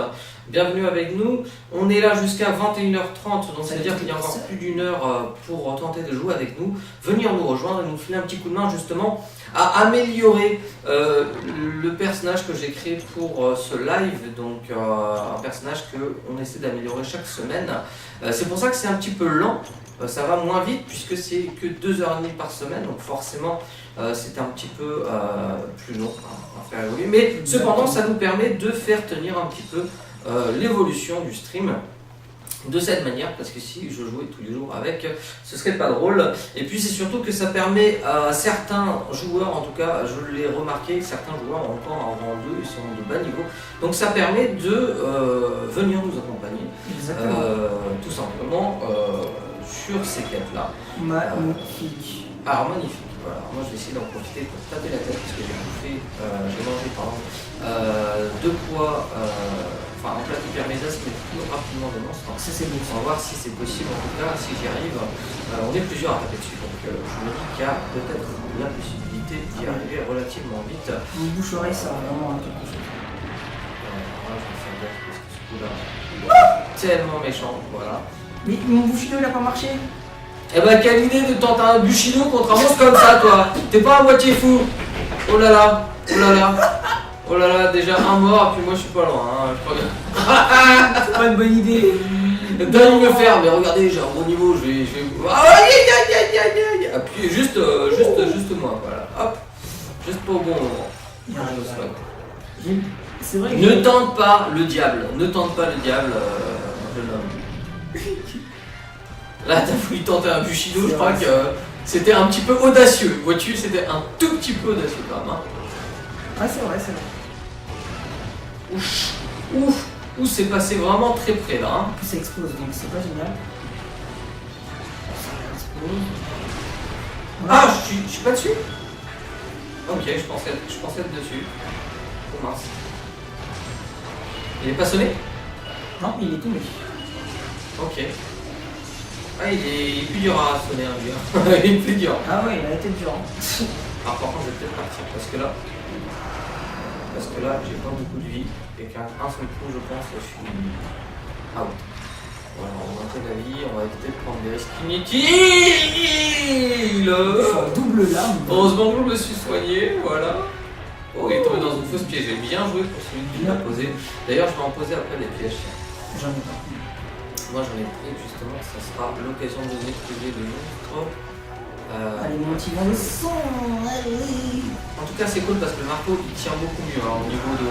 Bienvenue avec nous. On est là jusqu'à 21h30, donc ça veut dire qu'il y a encore plus d'une heure pour tenter de jouer avec nous. Venir nous rejoindre et nous filer un petit coup de main justement à améliorer le personnage que j'ai créé pour ce live. Donc un personnage qu'on essaie d'améliorer chaque semaine. C'est pour ça que c'est un petit peu lent. Ça va moins vite puisque c'est que 2h30 par semaine, donc forcément c'est un petit peu plus long à faire évoluer. Mais cependant ça nous permet de faire tenir un petit peu l'évolution du stream de cette manière, parce que si je jouais tous les jours avec, ce serait pas drôle. Et puis c'est surtout que ça permet à certains joueurs, en tout cas je l'ai remarqué, certains joueurs ont encore un rang 2, ils sont de bas niveau, donc ça permet de venir nous accompagner tout simplement sur ces quêtes là. Magnifique. Alors magnifique, voilà. Moi je vais essayer d'en profiter pour taper la tête parce que j'ai mangé deux pois, un plat de parmesan mais plus rapidement de monstre. Ça c'est bon. On va voir si c'est possible, en tout cas si j'y arrive. On est plusieurs à taper dessus, donc je me dis qu'il y a peut-être la possibilité d'y arriver relativement vite. Mon bouche-oreille ça a vraiment quelque chose. Voilà, je vais faire gaffe parce que ce coup-là, il est tellement méchant, voilà. Mais mon Bushido il a pas marché. Eh ben quelle idée de tenter un Bushido contre un monstre comme ça toi. T'es pas à moitié fou. Oh là là, oh là là. Oh là là, déjà un mort, puis moi je suis pas loin, hein, je crois. C'est pas une bonne idée. D'aller me faire, mais regardez, j'ai un bon niveau, je vais... Appuyez juste moi, voilà, hop, juste pas au bon moment. C'est vrai que ne tente pas le diable, jeune homme. Là, t'as voulu tenter un Bushido, je crois que c'était un petit peu audacieux, vois-tu, c'était un tout petit peu audacieux quand même. Hein. Ah, c'est vrai. Ouf, c'est passé vraiment très près là. Hein. En plus ça explose, donc c'est pas génial. Ça explose. Ah, je suis pas dessus. Ok, je pensais être dessus. Oh mince. Il est pas sonné? Non, il est tombé. Ok. Ah, il est plus dur à sonner, hein, lui. Il est plus dur. Ah ouais, il a été dur. Alors par contre, je vais peut-être partir parce que là, j'ai pas beaucoup de vie et qu'un seul coup, je pense que je suis out. Voilà, on va monter la vie, on va éviter de prendre des risques inutiles. Double lame. Heureusement que je me suis soigné, voilà. Oh, il est tombé dans une fausse piège. J'ai bien joué pour celui qui l'a posé. D'ailleurs, je vais en poser après des pièges. J'en ai pas. Moi, j'en ai pris justement, ça sera l'occasion de maîtriser le monstre. Allez, montivons le son, allez. En tout cas, c'est cool parce que le marteau il tient beaucoup mieux hein, au niveau de.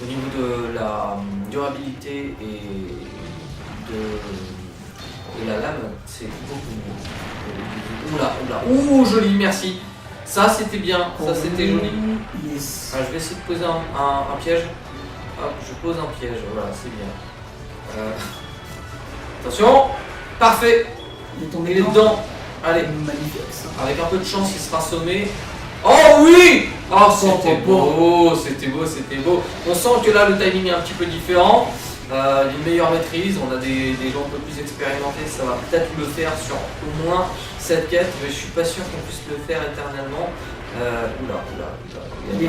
Au niveau de la durabilité et de la lame, c'est beaucoup mieux. Oula, joli, merci. Ça c'était bien, ça c'était joli. Yes. Je vais essayer de poser un piège. Hop, je pose un piège, voilà, c'est bien. Attention, parfait. Il est dedans. Allez, magnifique ça. Avec un peu de chance, il sera sommé. Oh oui! Oh, c'était beau. On sent que là, le timing est un petit peu différent. Une meilleure maîtrise, on a des gens un peu plus expérimentés, ça va peut-être le faire sur au moins cette quête, mais je suis pas sûr qu'on puisse le faire éternellement. Il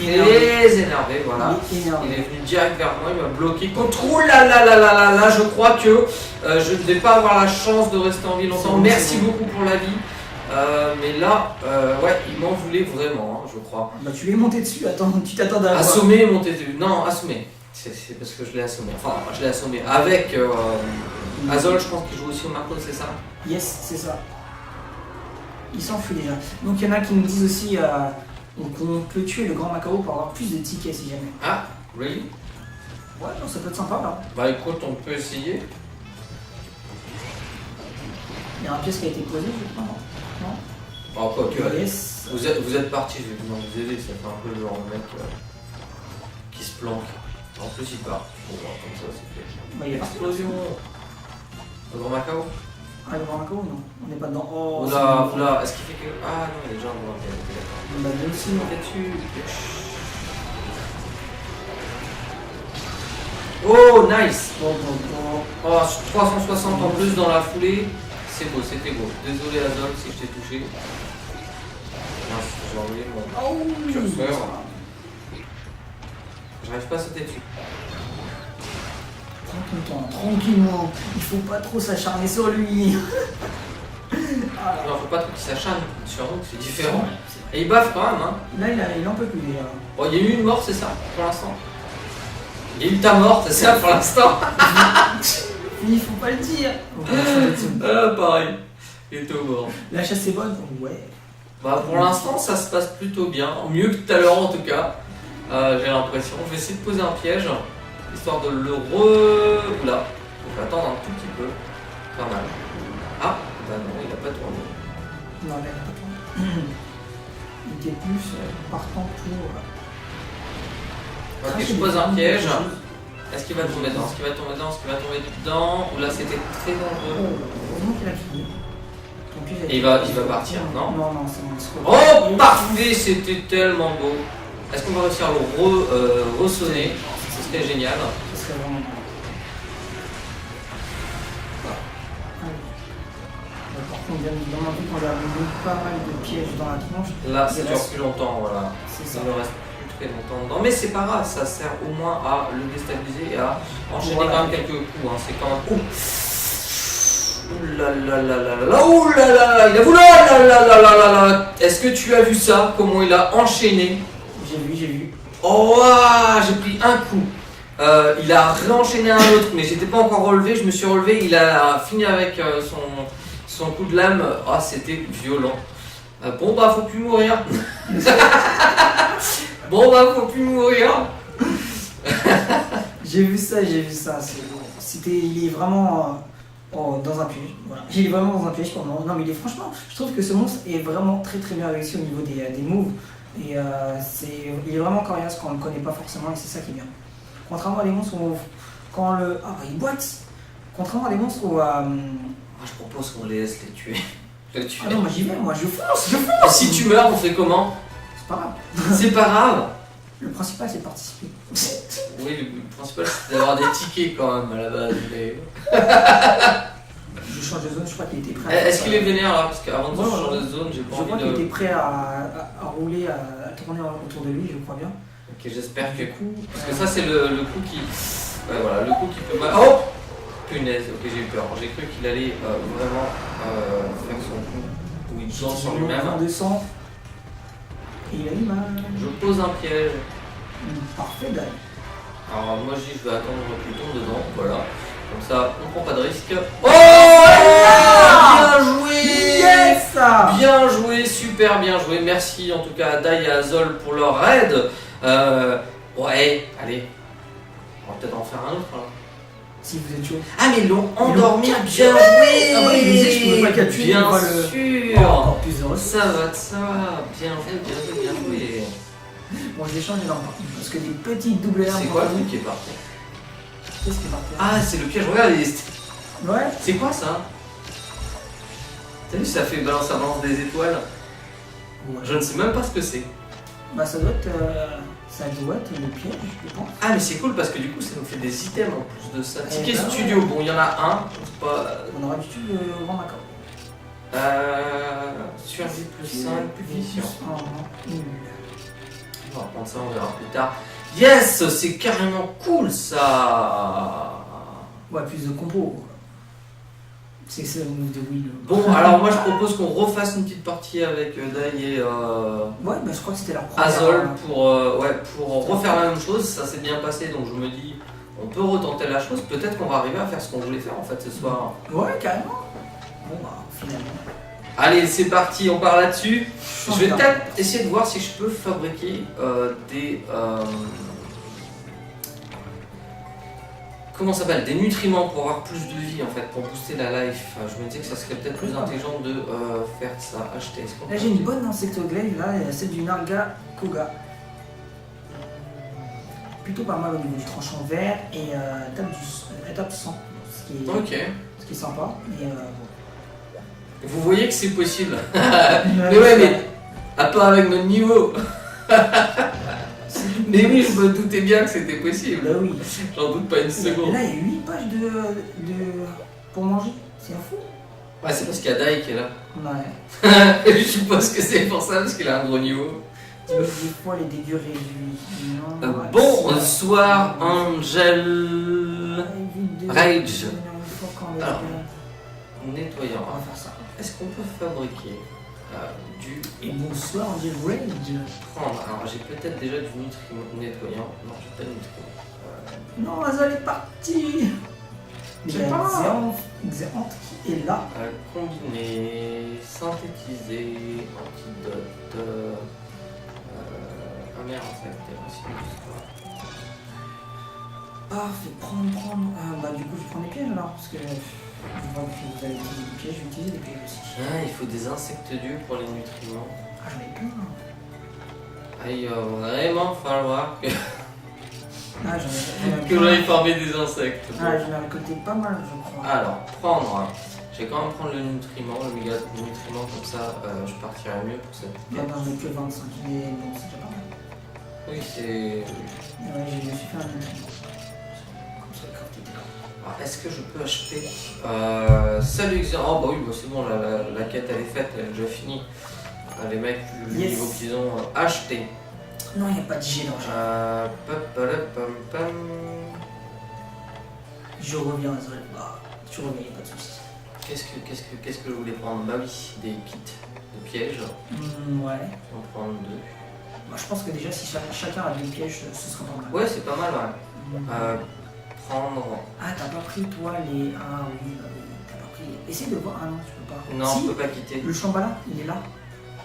est très énervé, voilà. Il est venu direct vers moi, il m'a bloqué. Contrôle là, je crois que je ne vais pas avoir la chance de rester en vie longtemps. Merci beaucoup pour la vie. Mais là, ouais, il m'en voulait vraiment, hein, je crois. Bah tu lui es monté dessus, attends, tu t'attendais à quoi? Assommer, monter dessus. Non, assommer. C'est parce que je l'ai assommé. Enfin, je l'ai assommé avec Azol, je pense qu'il joue aussi au marteau, c'est ça? Yes, c'est ça. Il s'enfuit déjà. Donc il y en a qui nous disent aussi qu'on peut tuer le grand Macao pour avoir plus de tickets si jamais. Ah, really? Ouais, non, ça peut être sympa là. Bah écoute, on peut essayer. Il y a un pièce qui a été posé, je crois, non? Oh, quoi que, yes. vous êtes parti, je vais vous aider, ça fait un peu le genre de mec qui se planque. En plus il part. Bon, comme ça c'est fait. Bah, il y a explosion. Le grand Macao? Ah, le grand Macao, non. On n'est pas dedans. Oh, oula, est-ce qu'il fait que. Ah non, il est déjà en grand Macao. Bah, bien sûr. Dessus. Oh, nice. Bon, bon, bon. Oh, 360 en plus dans la foulée. C'est beau, c'était beau. Désolé Azol si je t'ai touché. Mince, j'ai enlevé mon curseur. J'arrive pas à sauter dessus. Prends ton temps, tranquillement. Il faut pas trop s'acharner sur lui. Non, faut pas trop qu'il s'acharne sur nous, c'est différent. Et il baffe quand même, hein. Là, il en peut plus déjà. Bon, il y a eu une mort, c'est ça, pour l'instant. Il y a eu ta mort, c'est ça, pour l'instant. Il faut pas le dire. Ah, pareil. Il était au bord. La chasse est bonne. Ouais. Bah, pour l'instant, ça se passe plutôt bien. Mieux que tout à l'heure, en tout cas. J'ai l'impression. Je vais essayer de poser un piège, histoire de le Oula. Je vais attendre un tout petit peu. Pas mal. Ah, bah non, il a pas tourné. Non, là, il a pas tourné. Il était plus partant pour. Ok, je pose un piège. Est-ce qu'il va tomber dedans? Est-ce qu'il va tomber dedans? Est-ce qu'il va tomber dedans? Ou là, c'était très dangereux. Heureusement qu'il a fini. Et il va partir, non? Non, non, c'est bon. Oh, parfait, c'était tellement beau. Est-ce qu'on va réussir à le ressonner? Ce serait génial. Ce serait vraiment bon. Par contre, bien évidemment, vu qu'on a mis pas mal de pièges dans la tronche. Là, ça dure plus longtemps, voilà. C'est ça. Il ne reste plus très longtemps dedans. Mais c'est pas grave, ça sert au moins à le déstabiliser et à enchaîner Voilà. quand même quelques coups. Hein. C'est quand même. Ouh là là là là là là, ouh là là là, il a voulu, là là là là là là. Est-ce que tu as vu ça? Comment il a enchaîné? J'ai vu. Oh, ah, j'ai pris un coup. Il a réenchaîné un autre, mais j'étais pas encore relevé. Je me suis relevé. Il a fini avec son coup de lame. Ah, c'était violent. Bon, bah, faut plus mourir. Bon, bah, faut plus mourir. J'ai vu ça. Il est vraiment dans un piège. Voilà. Il est vraiment dans un piège pour moi. Non, mais franchement, je trouve que ce monstre est vraiment très très bien réussi au niveau des moves. Et il est vraiment coriace quand on ne le connaît pas forcément, et c'est ça qui est bien. Contrairement à des monstres où il boite. Contrairement à des monstres où Moi, je propose qu'on les laisse les tuer. ah non, moi j'y vais, moi je fonce. Et si tu meurs, on fait comment? C'est pas grave. C'est pas grave. Le principal c'est de participer. Oui, le principal c'est d'avoir des tickets quand même à la base. Mais... Je change de zone, je crois qu'il était prêt à... Est-ce qu'il est vénère là? Parce qu'avant de Ouais, changer de zone, j'ai pas Je crois envie qu'il de. était prêt à rouler, à tourner autour de lui, je crois bien. Ok, j'espère que. Du coup, Parce que ça, c'est le coup qui. Ouais, voilà, le coup qui peut. Oh! Punaise, ok, j'ai eu peur. J'ai cru qu'il allait vraiment faire son coup où il danse sur lui-même. On descend. Et il a eu mal. Je pose un piège. Parfait, Dan. Alors, moi, je dis, je vais attendre qu'il tombe dedans. Voilà. Comme ça, on prend pas de risque. Oh! Bien joué! Yes! Bien joué, super bien joué. Merci en tout cas à Dai et à Zol pour leur aide. Ouais, allez. On va peut-être en faire un autre. Hein. Si vous êtes chaud. Ah, mais ils l'ont endormi. Bien capturé. joué! Ah ouais, il disait que je pouvais pas le capturer, Bien il va le- sûr! Encore plus heureux. Ça va de ça. Bien joué, bien joué, bien joué. Bon, je l'ai changé dans parce que des petites doubles armes. C'est quoi le truc qui est parti? Qu'est-ce qui est parti? Ah, c'est le piège. Regarde, Ouais. c'est quoi ça? T'as vu, ça fait balance à balance des étoiles. Ouais. Je ne sais même pas ce que c'est. Bah, ça doit être le piège, je pense. Ah, mais c'est cool parce que du coup, ça nous fait des items en plus de ça. Eh Ticket ben studio, bon, il y en a un. C'est pas. On aurait dû le rendre d'accord. Survie plus 5, plus vision. Nul. On va prendre ça, on verra plus tard. Yes, c'est carrément cool ça. Ouais, plus de compos. C'est ça le move de Will. Bon, alors moi je propose qu'on refasse une petite partie avec Dai et Ouais, bah je crois que c'était leur première. Azol pour refaire la même chose. Ça s'est bien passé, donc je me dis, on peut retenter la chose. Peut-être qu'on va arriver à faire ce qu'on voulait faire en fait ce soir. Ouais, carrément. Bon, bah finalement. Allez, c'est parti, on part là-dessus. Je vais Change peut-être essayer de voir si je peux fabriquer des... comment ça s'appelle? Des nutriments pour avoir plus de vie en fait, pour booster la life. Je me disais que ça serait peut-être plus intelligent de faire ça. Acheter. Là j'ai une bonne insectoglaive, là, c'est du Narga Koga. Plutôt pas mal au niveau du tranchant vert et tape 100, Ok. ce qui est sympa. Et, Vous voyez que c'est possible. bon. Mais ouais, mais à part avec notre niveau. C'est du Mais oui, je me doutais bien que c'était possible. Bah oui. J'en doute pas une seconde. Là, il y a 8 pages pour manger. C'est un fou. Ouais, c'est parce qu'il y a Dai qui est là. Ouais. Je suppose que c'est pour ça, parce qu'il a un gros niveau. Des fois, les dégâts réduits. Non, ouais. Bonsoir, Angel. Rage. Une fois qu'on est Alors. bien. Nettoyant. On va faire ça. Est-ce qu'on peut fabriquer du Et bonsoir, on dit Rage. prendre? Alors, j'ai peut-être déjà du nettoyant. Non, j'ai pas de nettoyant. Non, Azal est parti. Il y a Xéante qui est là. Combiner, synthétiser, antidote. Ah merde, ça a été aussi. Parfait, prendre. Bah, du coup, je prends des pièges alors. Parce que je vois que vous avez utilisé des pièges, je vais utiliser des pièges aussi. Ah, il faut des insectes durs pour les nutriments. Ah, j'en ai plein. Ah, il va vraiment falloir que, Ah, j'en ai que j'aille farmer des insectes. Ah, j'en ai récolté pas mal, je crois. Alors, prendre. Je vais quand même prendre le nutriment, le méga nutriment, comme ça je partirai mieux pour cette Là, quête. j'en ai que 25, mais bon, c'est déjà pas mal. Oui, c'est. Ouais, je me suis fait un nutriment. Comme ça, le craft était là. Alors, est-ce que je peux acheter. Salut Xer. Oh, bah oui, bah, c'est bon, la quête elle est faite, elle est déjà finie. Les mecs, le Yes. niveau qu'ils ont acheté. Non, il n'y a pas de G dans le jeu. Pam. Je reviens à Zol. Bah, tu reviens, il n'y a pas de soucis. Qu'est-ce que je voulais prendre? Bah oui, des kits de pièges. Ouais. On va prendre 2. Bah, je pense que déjà, si chacun a des pièges, ce sera pas mal. Ouais, c'est pas mal, ouais. Prendre. Ah, t'as pas pris, toi, les. Ah oui, bah oui, t'as pas pris. Essaye de voir. Ah non, tu peux pas. Non, Si, on peut pas quitter. le chambellan, il est là.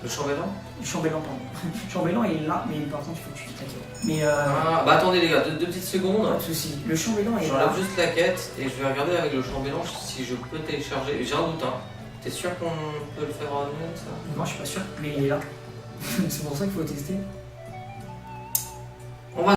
Le chambellan? Le chambellan, pardon. Le chambellan, il est là, mais par contre, il faut que tu quittes la quête. Mais Ah, bah attendez les gars, deux petites secondes. pas de soucis. Le chambellan est là. J'enlève juste la quête et je vais regarder avec le chambellan si je peux télécharger. J'ai un doute, hein. T'es sûr qu'on peut le faire en nous ça? Moi, je suis pas sûr, mais il est là. C'est pour ça qu'il faut tester.